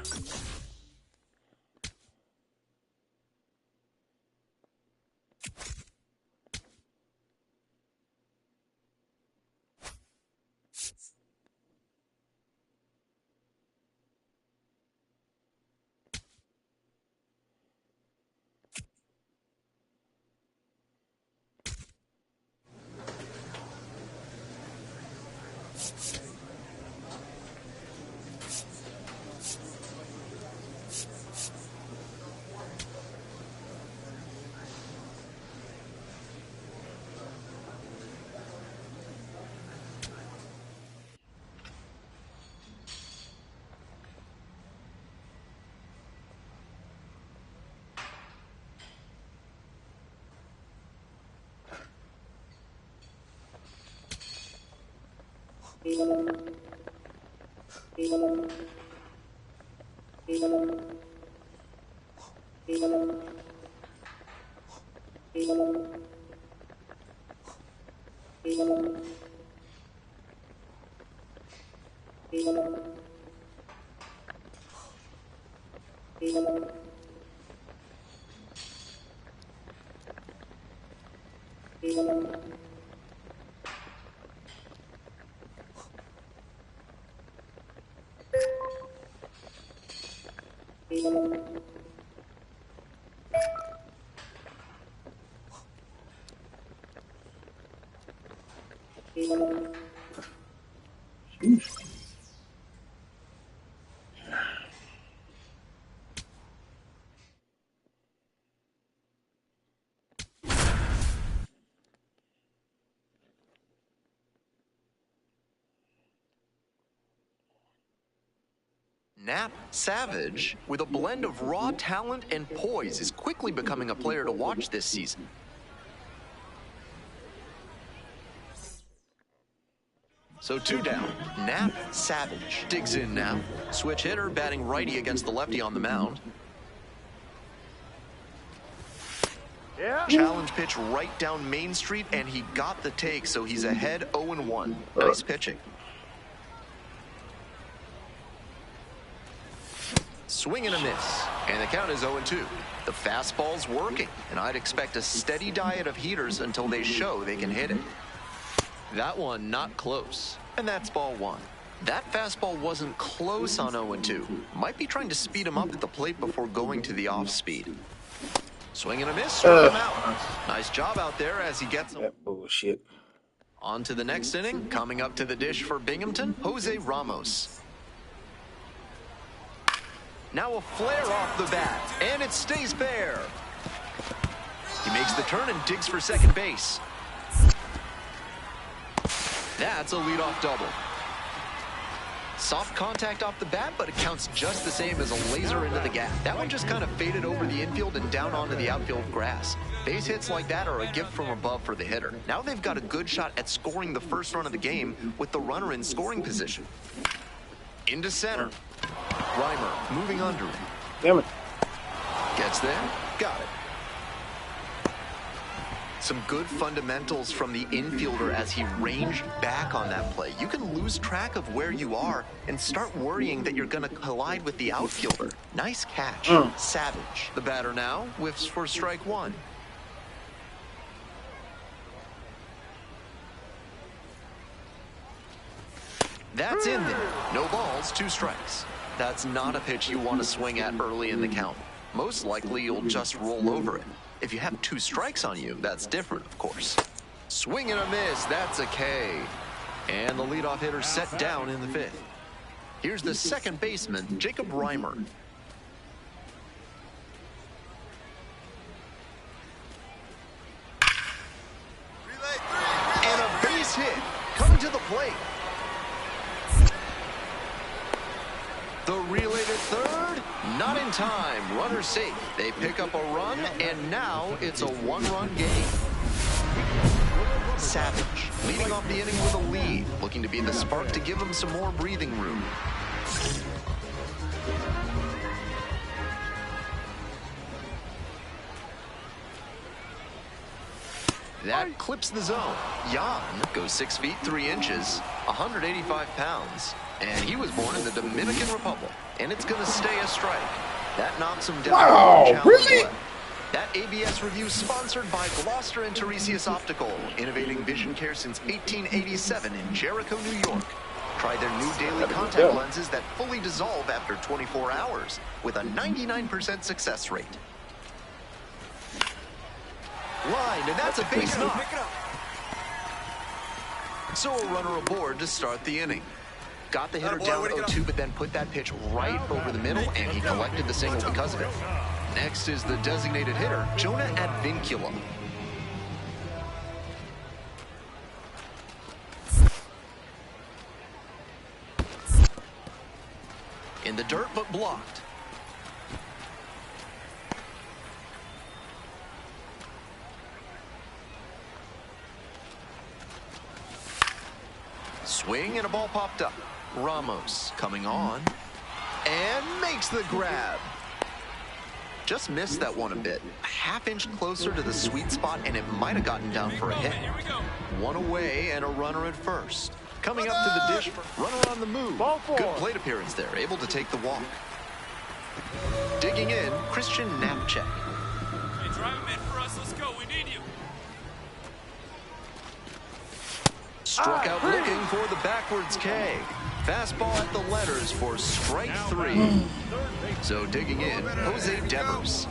[SPEAKER 2] Nap Savage, with a blend of raw talent and poise, is quickly becoming a player to watch this season. So 2 down. Nap Savage digs in now. Switch hitter, batting righty against the lefty on the mound. Challenge pitch right down Main Street, and he got the take, so he's ahead 0-1. Nice pitching. Swing and a miss, and the count is 0-2. The fastball's working, and I'd expect a steady diet of heaters until they show they can hit it. That one not close, and that's ball 1. That fastball wasn't close on 0-2. Might be trying to speed him up at the plate before going to the off-speed. Swing and a miss, struck him out. Nice job out there as he gets him.
[SPEAKER 1] That bullshit.
[SPEAKER 2] On to the next inning. Coming up to the dish for Binghamton, Jose Ramos. Now a flare off the bat, and it stays fair. He makes the turn and digs for second base. That's a leadoff double. Soft contact off the bat, but it counts just the same as a laser into the gap. That one just kind of faded over the infield and down onto the outfield grass. Base hits like that are a gift from above for the hitter. Now they've got a good shot at scoring the first run of the game with the runner in scoring position. Into center. Reimer moving under him.
[SPEAKER 1] Damn it.
[SPEAKER 2] Gets there. Got it. Some good fundamentals from the infielder as he ranged back on that play. You can lose track of where you are and start worrying that you're going to collide with the outfielder. Nice catch. Savage. The batter now whiffs for strike 1. That's in there. No balls, 2 strikes. That's not a pitch you want to swing at early in the count. Most likely you'll just roll over it. If you have 2 strikes on you, that's different, of course. Swing and a miss, that's a K. And the leadoff hitter set down in the 5th. Here's the second baseman, Jacob Reimer. And a base hit coming to the plate. The relay to third, not in time. Runner safe. They pick up a run, and now it's a 1-run game. Savage leading off the inning with a lead, looking to be the spark to give him some more breathing room. That clips the zone. Jan goes 6 feet 3 inches, 185 pounds. And he was born in the Dominican Republic. And it's going to stay a strike. That knocks him down.
[SPEAKER 1] Wow, really?
[SPEAKER 2] Left. That ABS review sponsored by Gloucester and Tiresias Optical, innovating vision care since 1887 in Jericho, New York. Try their new daily contact lenses that fully dissolve after 24 hours with a 99% success rate. Line, and that's a base knock. So a runner aboard to start the inning. Got the hitter down 0-2, but then put that pitch right over the middle, and he collected the single because of it. Next is the designated hitter, Jonah Advincula. In the dirt, but blocked. Swing and a ball popped up. Ramos coming on and makes the grab. Just missed that one a bit. A half-inch closer to the sweet spot, and it might have gotten down for a hit. One away and a runner at first. Coming up to the dish, runner on the move. Good plate appearance there, able to take the walk. Digging in, Christian Knapczyk.
[SPEAKER 6] Hey, drive him in for us. Let's go. We need you.
[SPEAKER 2] Struck out looking for the backwards K. Fastball at the letters for strike 3. So digging in, Jose Devers.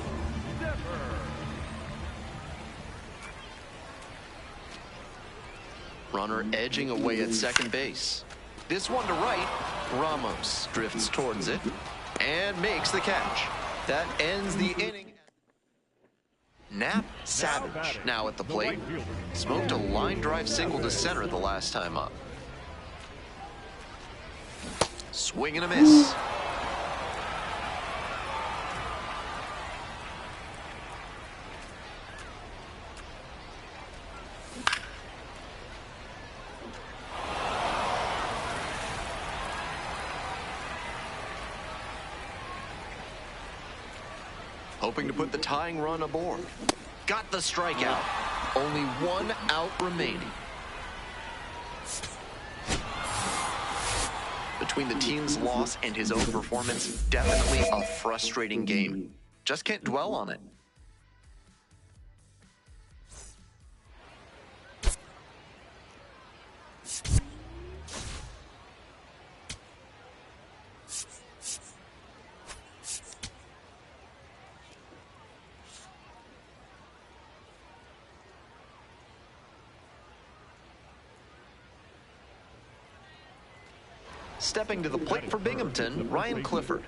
[SPEAKER 2] Runner edging away at second base. This one to right. Ramos drifts towards it and makes the catch. That ends the inning. Nap Savage now at the plate. Smoked a line drive single to center the last time up. Swing and a miss. Hoping to put the tying run aboard. Got the strikeout. Only one out remaining. Between the team's loss and his own performance, definitely a frustrating game. Just can't dwell on it. Stepping to the plate for Binghamton, Ryan Clifford.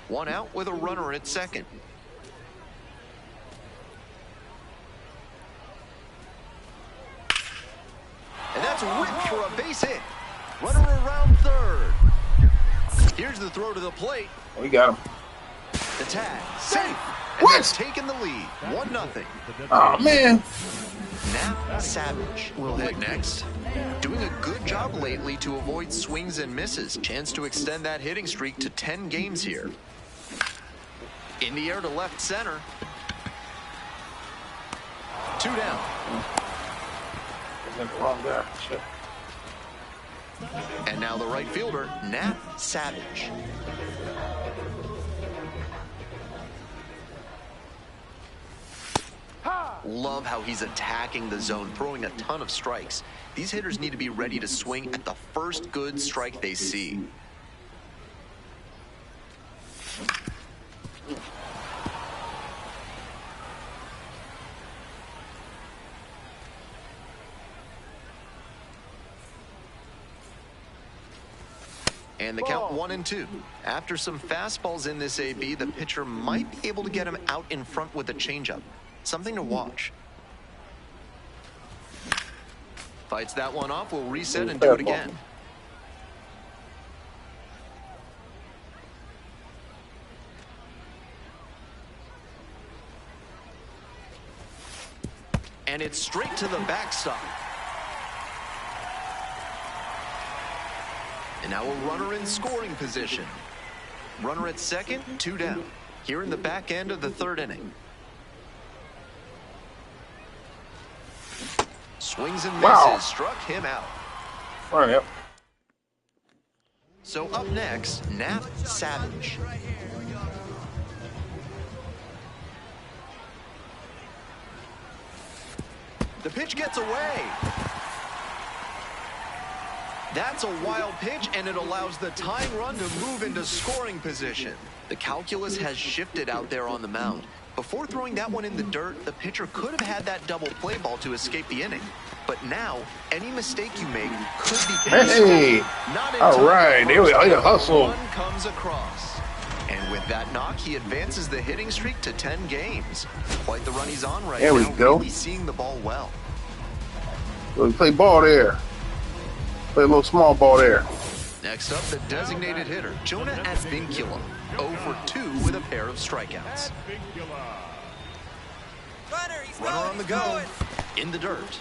[SPEAKER 2] One out with a runner at second. And that's whipped for a base hit. Runner around third. Here's the throw to the plate.
[SPEAKER 1] We got him.
[SPEAKER 2] The tag. Safe. And
[SPEAKER 1] What?
[SPEAKER 2] they've taken the lead. 1-0.
[SPEAKER 1] Oh, man.
[SPEAKER 2] Nap Savage will hit next. Doing a good job lately to avoid swings and misses. Chance to extend that hitting streak to 10 games here. In the air to left center. 2 down.
[SPEAKER 1] Wrong guy. Shit.
[SPEAKER 2] And now the right fielder, Nap Savage. Love how he's attacking the zone, throwing a ton of strikes. These hitters need to be ready to swing at the first good strike they see. And the count 1-2. After some fastballs in this AB, the pitcher might be able to get him out in front with a changeup. Something to watch. Fights that one off, we'll reset and do it again. And it's straight to the backstop. And now a runner in scoring position. Runner at second, 2 down. Here in the back end of the third inning. Swings and misses, struck him out.
[SPEAKER 1] Right, yep.
[SPEAKER 2] So up next, Nap Savage. The pitch gets away. That's a wild pitch, and it allows the tying run to move into scoring position. The calculus has shifted out there on the mound. Before throwing that one in the dirt, the pitcher could have had that double play ball to escape the inning. But now, any mistake you make could be
[SPEAKER 1] Hey! All right, there we go. The hustle.
[SPEAKER 2] One comes across. And with that knock, he advances the hitting streak to 10 games. Quite the run he's on right now.
[SPEAKER 1] There we go.
[SPEAKER 2] Really seeing the ball well.
[SPEAKER 1] We play ball there. Play a little small ball there.
[SPEAKER 2] Next up, the designated hitter, Jonah Advincula. 0 for 2 with a pair of strikeouts. Runner on the go. In the dirt.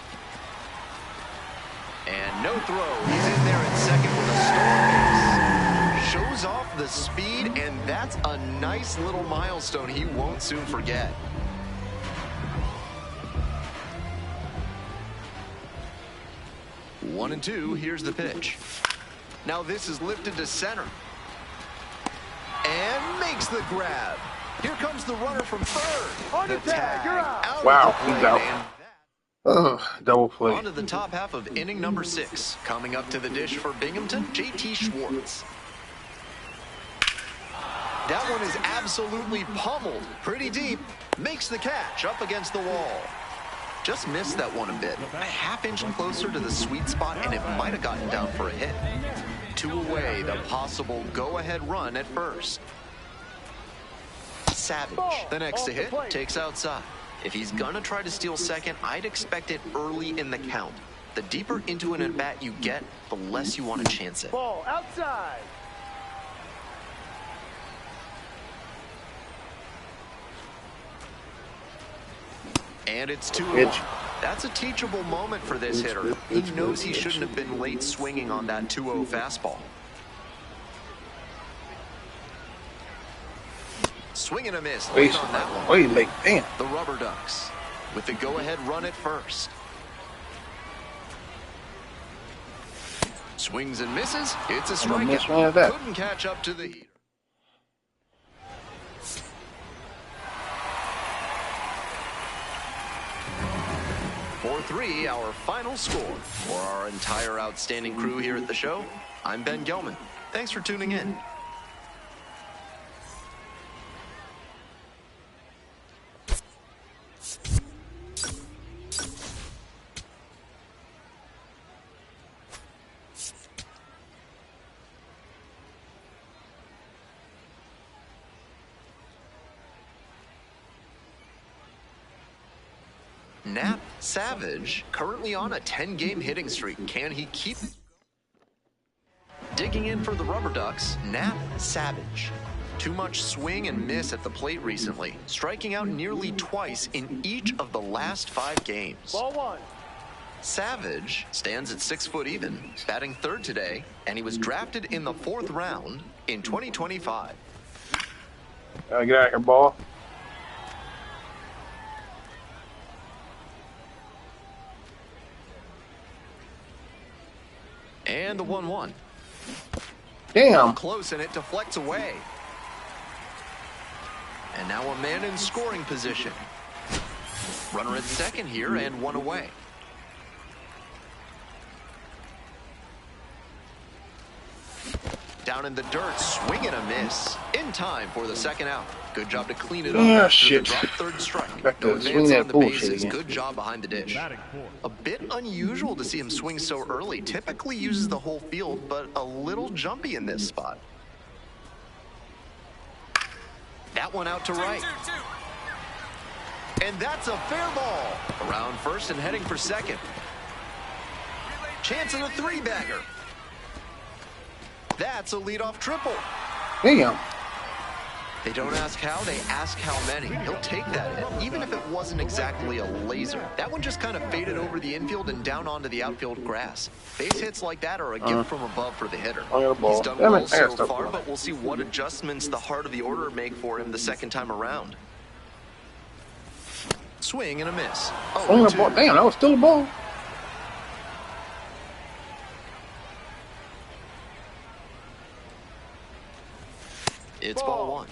[SPEAKER 2] And no throw. He's in there at second with a stolen base. Shows off the speed, and that's a nice little milestone he won't soon forget. One and two, here's the pitch. Now this is lifted to center. And makes the grab. Here comes the runner from third.
[SPEAKER 4] On the tag, you're out.
[SPEAKER 1] Wow,
[SPEAKER 2] of the
[SPEAKER 1] he's
[SPEAKER 2] plate,
[SPEAKER 1] out.
[SPEAKER 2] and
[SPEAKER 1] Double play.
[SPEAKER 2] on to the top half of inning number 6. Coming up to the dish for Binghamton, JT Schwartz. That one is absolutely pummeled. Pretty deep. Makes the catch up against the wall. Just missed that one a bit. A half-inch closer to the sweet spot, and it might have gotten down for a hit. 2 away, the possible go-ahead run at first. Savage, the next to hit, takes outside. If he's gonna try to steal second, I'd expect it early in the count. The deeper into an at-bat you get, the less you want to chance it.
[SPEAKER 4] Ball outside.
[SPEAKER 2] And it's 2-1.
[SPEAKER 1] Pitch.
[SPEAKER 2] That's a teachable moment for this hitter. He knows he shouldn't have been late swinging on that 2-0 fastball. Swing and a miss late on that one.
[SPEAKER 1] Wait, late. Damn.
[SPEAKER 2] The Rubber Ducks with the go-ahead run at first. Swings and misses. It's a
[SPEAKER 1] I'm gonna miss one
[SPEAKER 2] strikeout.
[SPEAKER 1] of that.
[SPEAKER 2] Couldn't catch up to the heater. For 3, our final score. For our entire outstanding crew here at the show, I'm Ben Gelman. Thanks for tuning in. Nat Savage, currently on a 10-game hitting streak. Can he keep it? Digging in for the Rubber Ducks, Nat Savage. Too much swing and miss at the plate recently, striking out nearly twice in each of the last 5 games.
[SPEAKER 4] Ball 1.
[SPEAKER 2] Savage stands at 6 foot even, batting third today, and he was drafted in the 4th round in 2025.
[SPEAKER 1] Gotta get out of here, ball.
[SPEAKER 2] And the 1-1.
[SPEAKER 1] Damn.
[SPEAKER 2] Close, and it deflects away. And now a man in scoring position. Runner at second here, and 1 away. Down in the dirt, swing and a miss. In time for the second out. Good job to clean it up.
[SPEAKER 1] Ah,
[SPEAKER 2] after
[SPEAKER 1] shit.
[SPEAKER 2] the drop third strike.
[SPEAKER 1] Back to
[SPEAKER 2] No
[SPEAKER 1] swing
[SPEAKER 2] advance
[SPEAKER 1] that
[SPEAKER 2] on the
[SPEAKER 1] bullshit
[SPEAKER 2] bases.
[SPEAKER 1] again.
[SPEAKER 2] Good job behind the dish. A bit unusual to see him swing so early. Typically uses the whole field, but a little jumpy in this spot. That one out to right.
[SPEAKER 6] 2-2-2.
[SPEAKER 2] And that's a fair ball. Around first and heading for second. Chance at a 3-bagger. That's a leadoff triple.
[SPEAKER 1] Damn.
[SPEAKER 2] They don't ask how, they ask how many. He'll take that hit, even if it wasn't exactly a laser. That one just kind of faded over the infield and down onto the outfield grass. Base hits like that are a gift from above for the hitter.
[SPEAKER 1] I got a ball.
[SPEAKER 2] He's done
[SPEAKER 1] Damn it,
[SPEAKER 2] well
[SPEAKER 1] I got
[SPEAKER 2] so
[SPEAKER 1] stuff
[SPEAKER 2] far,
[SPEAKER 1] on.
[SPEAKER 2] but we'll see what adjustments the heart of the order make for him the second time around. Swing and a miss.
[SPEAKER 1] Swing a ball. Damn, that was still a ball.
[SPEAKER 2] It's ball 1.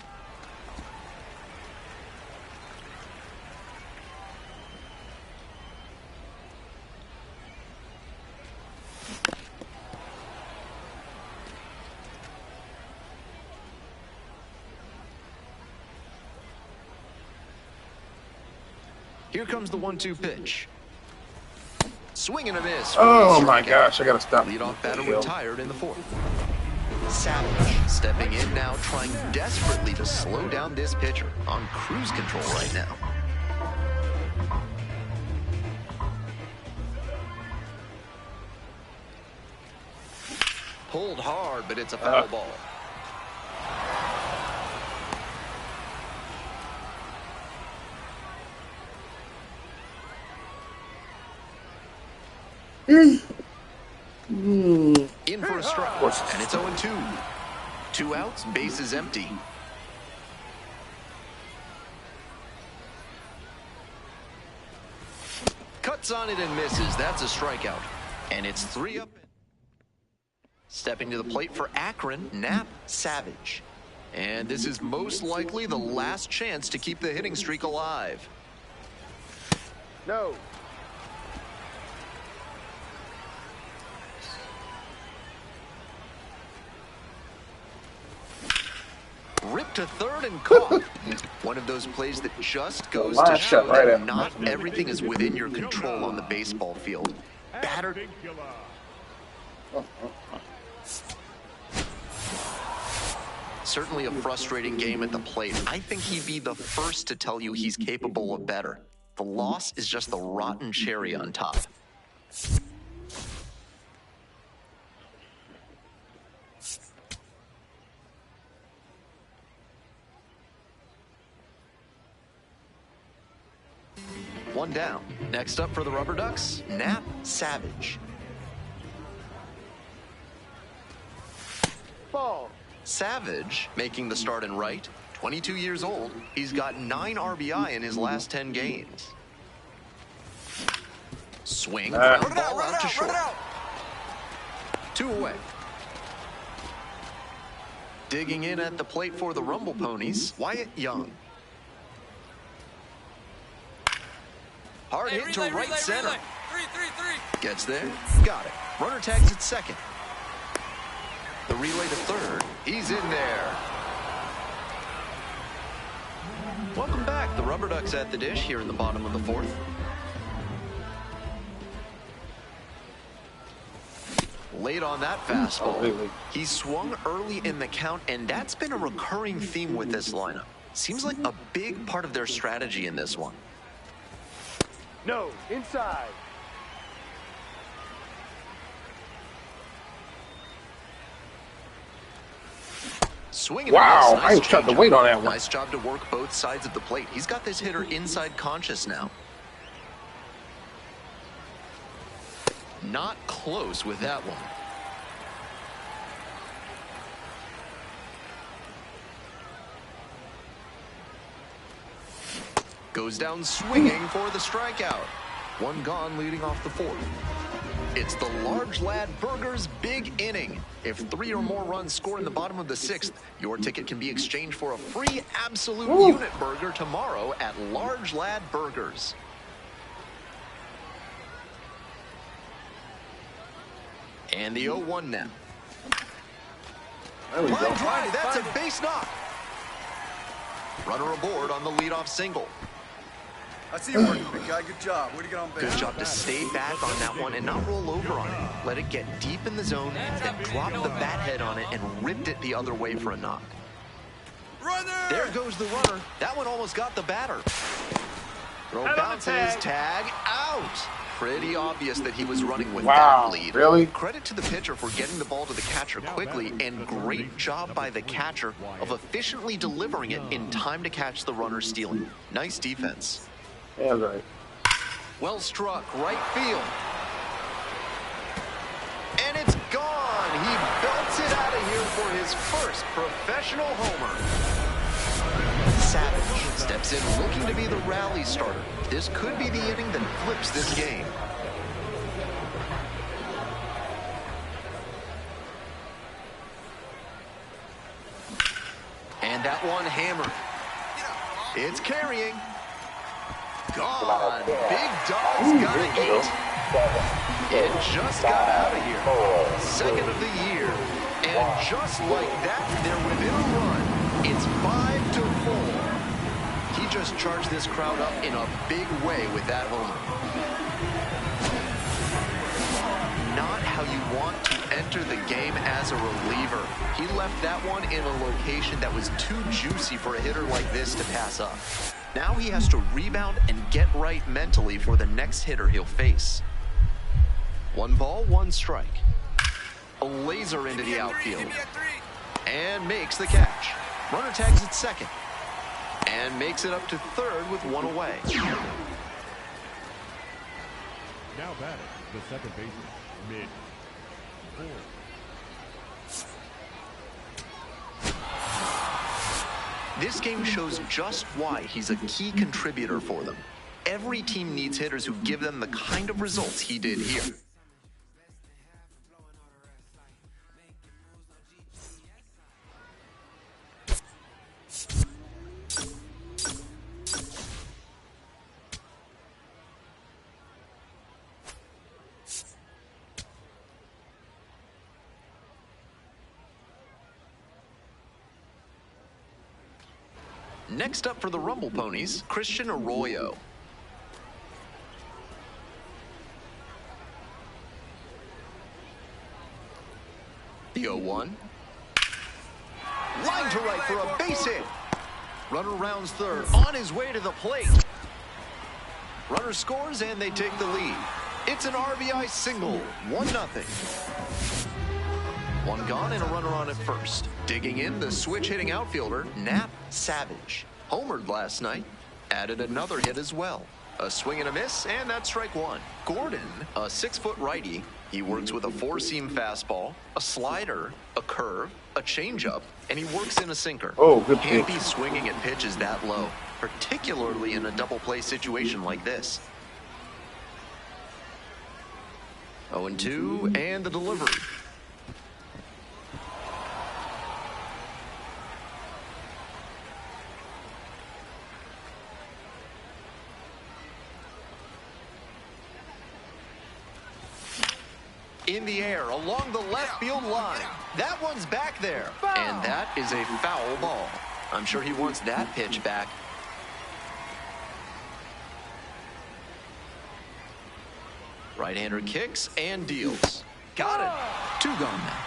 [SPEAKER 2] Here comes the 1-2 pitch. Swing and a miss.
[SPEAKER 1] Oh
[SPEAKER 2] Strikeout.
[SPEAKER 1] my gosh, I gotta stop.
[SPEAKER 2] Leadoff batter
[SPEAKER 1] There you go.
[SPEAKER 2] retired in the 4th. Savage stepping in now, trying desperately to slow down this pitcher on cruise control right now. Pulled hard, but it's a foul ball. strike, and it's 0-2. 2 outs, bases empty. Cuts on it and misses. That's a strikeout. And it's 3 up. Stepping to the plate for Akron, Nap Savage. And this is most likely the last chance to keep the hitting streak alive.
[SPEAKER 4] No.
[SPEAKER 2] Ripped to third and caught. One of those plays that just goes to show that not everything is within your control on the baseball field. Batter. Certainly a frustrating game at the plate. I think he'd be the first to tell you he's capable of better. The loss is just the rotten cherry on top. One down. Next up for the Rubber Ducks, Nap Savage.
[SPEAKER 4] Ball.
[SPEAKER 2] Savage making the start in right, 22 years old. He's got 9 RBI in his last 10 games. Swing, ground ball out to short. 2 away. Digging in at the plate for the Rumble Ponies, Wyatt Young. Hard hit to right center.
[SPEAKER 6] 3-3-3.
[SPEAKER 2] Gets there, got it. Runner tags at second. The relay to third, he's in there. Welcome back, the Rubber Ducks at the dish here in the bottom of the 4th. Late on that fastball. He swung early in the count, and that's been a recurring theme with this lineup. Seems like a big part of their strategy in this one.
[SPEAKER 4] No. Inside.
[SPEAKER 2] Swinging.
[SPEAKER 1] Wow,
[SPEAKER 2] Nice
[SPEAKER 1] I tried to wait on that one.
[SPEAKER 2] Nice job to work both sides of the plate. He's got this hitter inside conscious now. Not close with that one. Goes down swinging for the strikeout. 1 gone leading off the 4th. It's the large lad burgers big inning. If 3 or more runs score in the bottom of the 6th, your ticket can be exchanged for a free absolute unit burger tomorrow at Large Lad Burgers. And the 0-1 now.
[SPEAKER 1] There we go.
[SPEAKER 2] Line drive, that's a base knock. Runner aboard on the leadoff single.
[SPEAKER 5] I see you working, big guy. Good job. Way to get on base.
[SPEAKER 2] Good job to stay back on that one and not roll over on it. Let it get deep in the zone, then drop the bat head on it and ripped it the other way for a knock.
[SPEAKER 3] Runner!
[SPEAKER 2] There goes the runner. That one almost got the batter. Throw bounces, tag out. Pretty obvious that he was running with that lead.
[SPEAKER 1] Really?
[SPEAKER 2] Credit to the pitcher for getting the ball to the catcher quickly, and great job by the catcher of efficiently delivering it in time to catch the runner stealing. Nice defense.
[SPEAKER 1] Yeah, right.
[SPEAKER 2] Well struck, right field. And it's gone. He belts it out of here for his first professional homer. Savage steps in looking to be the rally starter. This could be the inning that flips this game. And that one hammered. It's carrying. Gone. Big dog's gotta eat. It just got out of here. Second of the year. And just like that, they're within a run. It's 5-4. He just charged this crowd up in a big way with that homer. Not how you want to enter the game as a reliever. He left that one in a location that was too juicy for a hitter like this to pass up. Now he has to rebound and get right mentally for the next hitter he'll face. 1 ball, 1 strike. A laser into the outfield. And makes the catch. Runner tags at second. And makes it up to third with 1 away.
[SPEAKER 7] Now batting, the second baseman, mid. 4.
[SPEAKER 2] This game shows just why he's a key contributor for them. Every team needs hitters who give them the kind of results he did here. Next up for the Rumble Ponies, Christian Arroyo. The 0-1. Line to right for a base hit. Runner rounds third, on his way to the plate. Runner scores and they take the lead. It's an RBI single, 1-0. One gone and a runner on at first. Digging in, the switch-hitting outfielder, Nat Savage. Homered last night, added another hit as well. A swing and a miss, and that's strike one. Gordon, a 6-foot righty. He works with a four-seam fastball, a slider, a curve, a changeup, and he works in a sinker.
[SPEAKER 1] Oh, good pitch.
[SPEAKER 2] Can't be swinging at pitches that low, particularly in a double play situation like this. 0-2, and the delivery. In the air, along the left field line. That one's back there. And that is a foul ball. I'm sure he wants that pitch back. Right-hander kicks and deals. Got it. 2 gone now.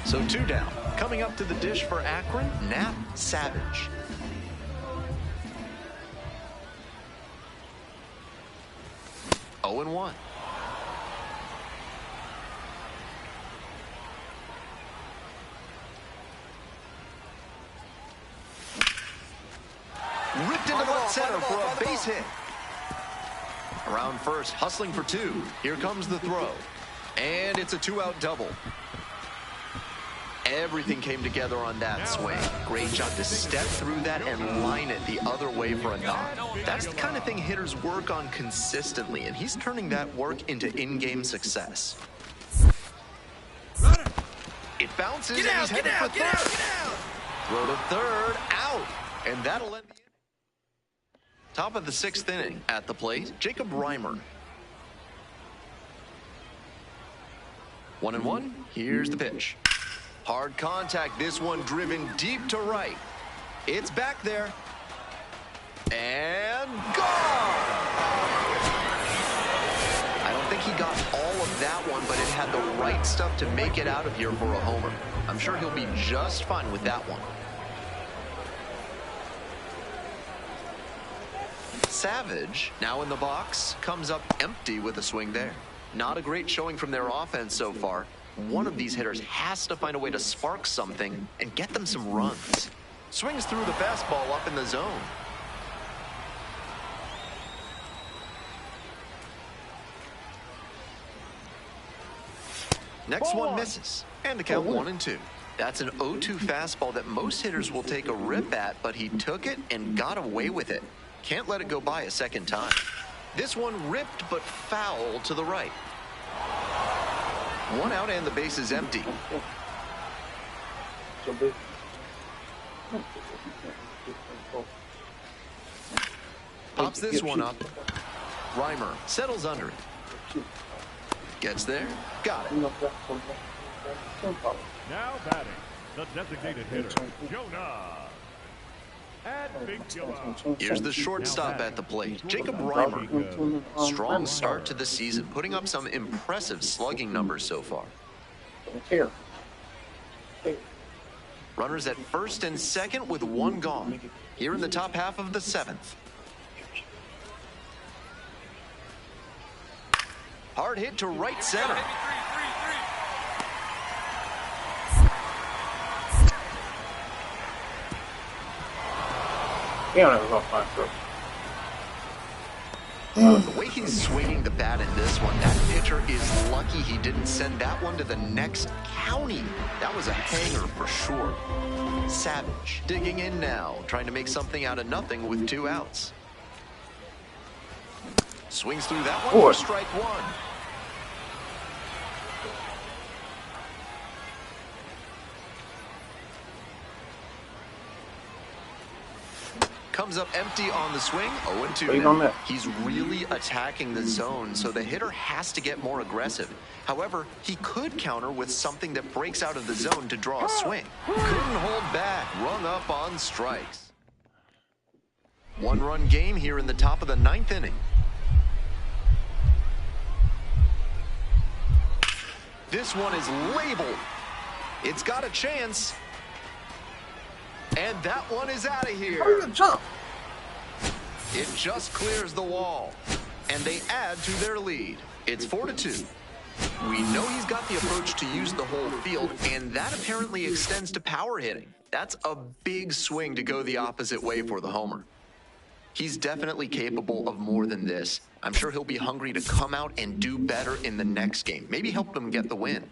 [SPEAKER 2] So 2 down. Coming up to the dish for Akron, Nat Savage. Oh and 1. Ripped into left center for a base hit. Around first, hustling for 2. Here comes the throw. And it's a 2-out double. Everything came together on that swing. Great job to step through that and line it the other way for a knock. That's the kind of thing hitters work on consistently, and he's turning that work into in-game success. It bounces, and he's headed for third. Throw to third, out. And that'll end the inning. Top of the 6th inning. At the plate, Jacob Reimer. 1-1. Here's the pitch. Hard contact. This one driven deep to right. It's back there. And gone! I don't think he got all of that one, but it had the right stuff to make it out of here for a homer. I'm sure he'll be just fine with that one. Savage, now in the box, comes up empty with a swing there. Not a great showing from their offense so far. One of these hitters has to find a way to spark something and get them some runs. Swings through the fastball up in the zone. Next one misses, and the count 1-2. That's an 0-2 fastball that most hitters will take a rip at, but he took it and got away with it. Can't let it go by a second time. This one ripped but foul to the right. 1 out and the base is empty. Pops this one up. Reimer settles under it. Gets there. Got it.
[SPEAKER 6] Now batting, the designated hitter, Jonah.
[SPEAKER 2] Here's the shortstop at the plate, Jacob Reimer. Strong start to the season, putting up some impressive slugging numbers so far. Runners at first and second with 1 gone. Here in the top half of the 7th. Hard hit to right center. The way he's swinging the bat in this one, that pitcher is lucky he didn't send that one to the next county. That was a hanger for sure. Savage digging in now, trying to make something out of nothing with 2 outs. Swings through that one for strike 1. Comes up empty on the swing, 0-2. He's really attacking the zone, so the hitter has to get more aggressive. However, he could counter with something that breaks out of the zone to draw a swing. Couldn't hold back, rung up on strikes. 1-run game here in the top of the 9th inning. This one is labeled. It's got a chance. And that one is out of here.
[SPEAKER 1] Jump.
[SPEAKER 2] It just clears the wall. And they add to their lead. It's 4-2. We know he's got the approach to use the whole field, and that apparently extends to power hitting. That's a big swing to go the opposite way for the homer. He's definitely capable of more than this. I'm sure he'll be hungry to come out and do better in the next game. Maybe help them get the win.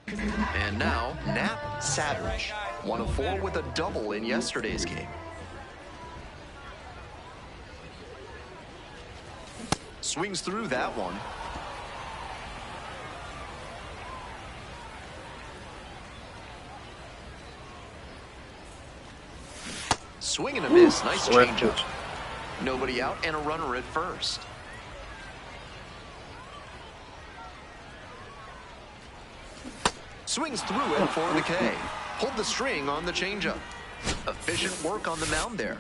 [SPEAKER 2] And now, Nap Savage, 1 of 4 with a double in yesterday's game. Swings through that one. Swing and a miss, nice changeup. Nobody out and a runner at first. Swings through it for the K. Pulled the string on the changeup. Efficient work on the mound there.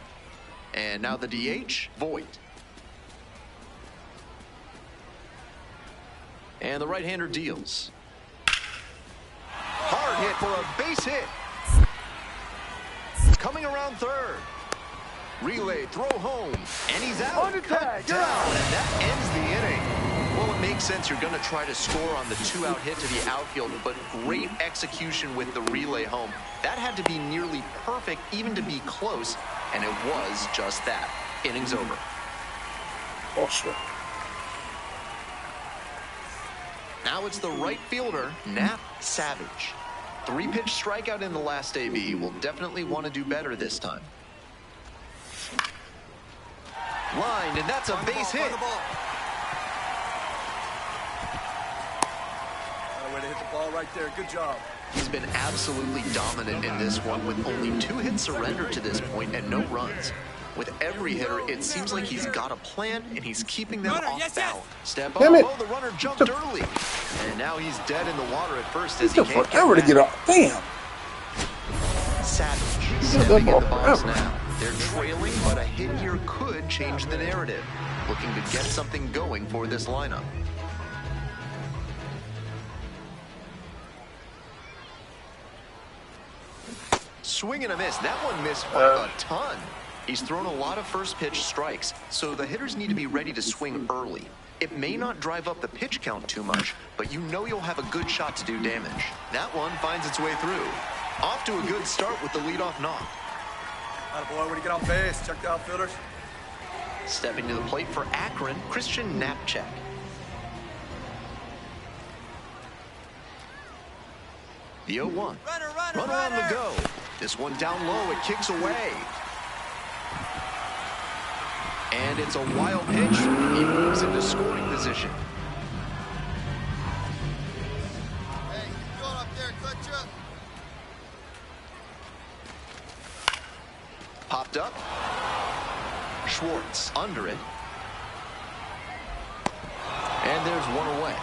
[SPEAKER 2] And now the DH, Voigt. And the right-hander deals. Hard hit for a base hit. Coming around third. Relay, throw home. And he's out.
[SPEAKER 4] On the tag,
[SPEAKER 2] Cut down, and that ends the inning. Well, it makes sense. You're going to try to score on the 2-out hit to the outfield, but great execution with the relay home. That had to be nearly perfect, even to be close, and it was just that. Innings over.
[SPEAKER 1] Awesome.
[SPEAKER 2] Now it's the right fielder, Nap Savage. 3-pitch strikeout in the last AB. Will definitely want to do better this time. Line, and that's a base hit.
[SPEAKER 5] Way to hit the ball right there. Good job.
[SPEAKER 2] He's been absolutely dominant in this one with only 2 hits surrendered to this point and no runs. With every hitter, it seems like he's got a plan and he's keeping them off balance. Step up. Oh, the runner jumped early. And now he's dead in the water at first as he can't
[SPEAKER 1] forever to get off. Damn.
[SPEAKER 2] Savage stepping in the box now. They're trailing, but a hit here could change the narrative. Looking to get something going for this lineup. Swing and a miss. That one missed by a ton. He's thrown a lot of first pitch strikes, so the hitters need to be ready to swing early. It may not drive up the pitch count too much, but you know you'll have a good shot to do damage. That one finds its way through. Off to a good start with the leadoff knock.
[SPEAKER 5] Attaboy, when you get on base, check the outfielders.
[SPEAKER 2] Stepping to the plate for Akron, Christian Knapczyk. The 0-1. Runner on the go. This one down low, it kicks away. And it's a wild pitch. He moves into scoring position.
[SPEAKER 3] Hey, keep going up there, clutch up.
[SPEAKER 2] Popped up. Schwartz under it. And there's one away.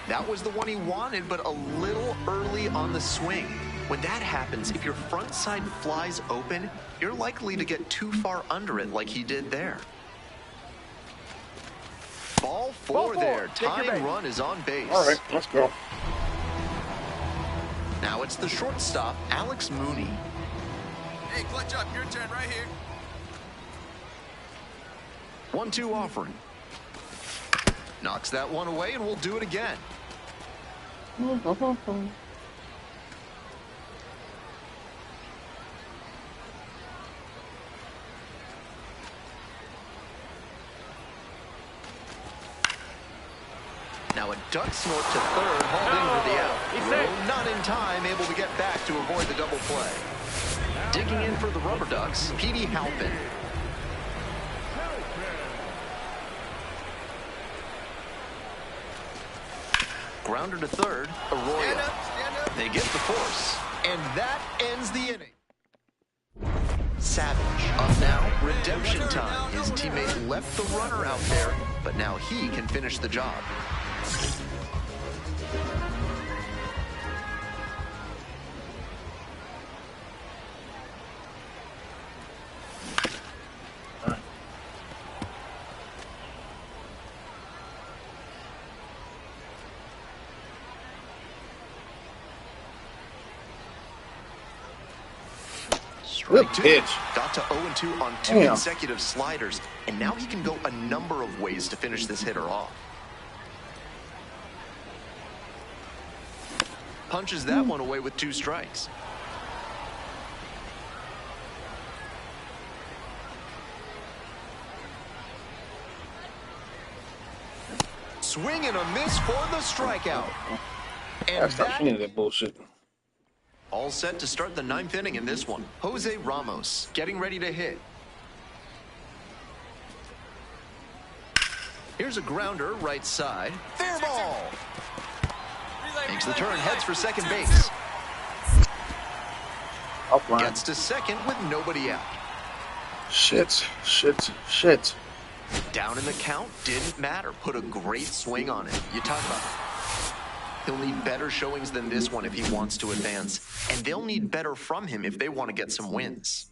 [SPEAKER 2] That was the one he wanted, but a little early on the swing. When that happens, if your front side flies open, you're likely to get too far under it like he did there. Ball four there. Tying run is on base.
[SPEAKER 1] All right, let's go.
[SPEAKER 2] Now it's the shortstop, Alex Mooney.
[SPEAKER 3] Hey, clutch up. Your turn right here.
[SPEAKER 2] 1-2 offering. Knocks that one away, and we'll do it again. Now a duck snort to third, hauled in for the out. No, not in time, able to get back to avoid the double play. Digging in for the Rubber Ducks, Petey Halpin. Grounder to third, Arroyo. They get the force, and that ends the inning. Savage up now, redemption time. His teammate left the runner out there, but now he can finish the job.
[SPEAKER 1] Good pitch.
[SPEAKER 2] Got to 0-2 on 2 consecutive sliders, and now he can go a number of ways to finish this hitter off. Punches that one away with 2 strikes. Swing and a miss for the strikeout. And
[SPEAKER 1] that bullshit.
[SPEAKER 2] All set to start the 9th inning in this one. Jose Ramos getting ready to hit. Here's a grounder right side. Fair ball. Makes the turn, heads for second base. Gets to second with nobody out.
[SPEAKER 1] Shit.
[SPEAKER 2] Down in the count, didn't matter. Put a great swing on it. You talk about it. He'll need better showings than this one if he wants to advance. And they'll need better from him if they want to get some wins.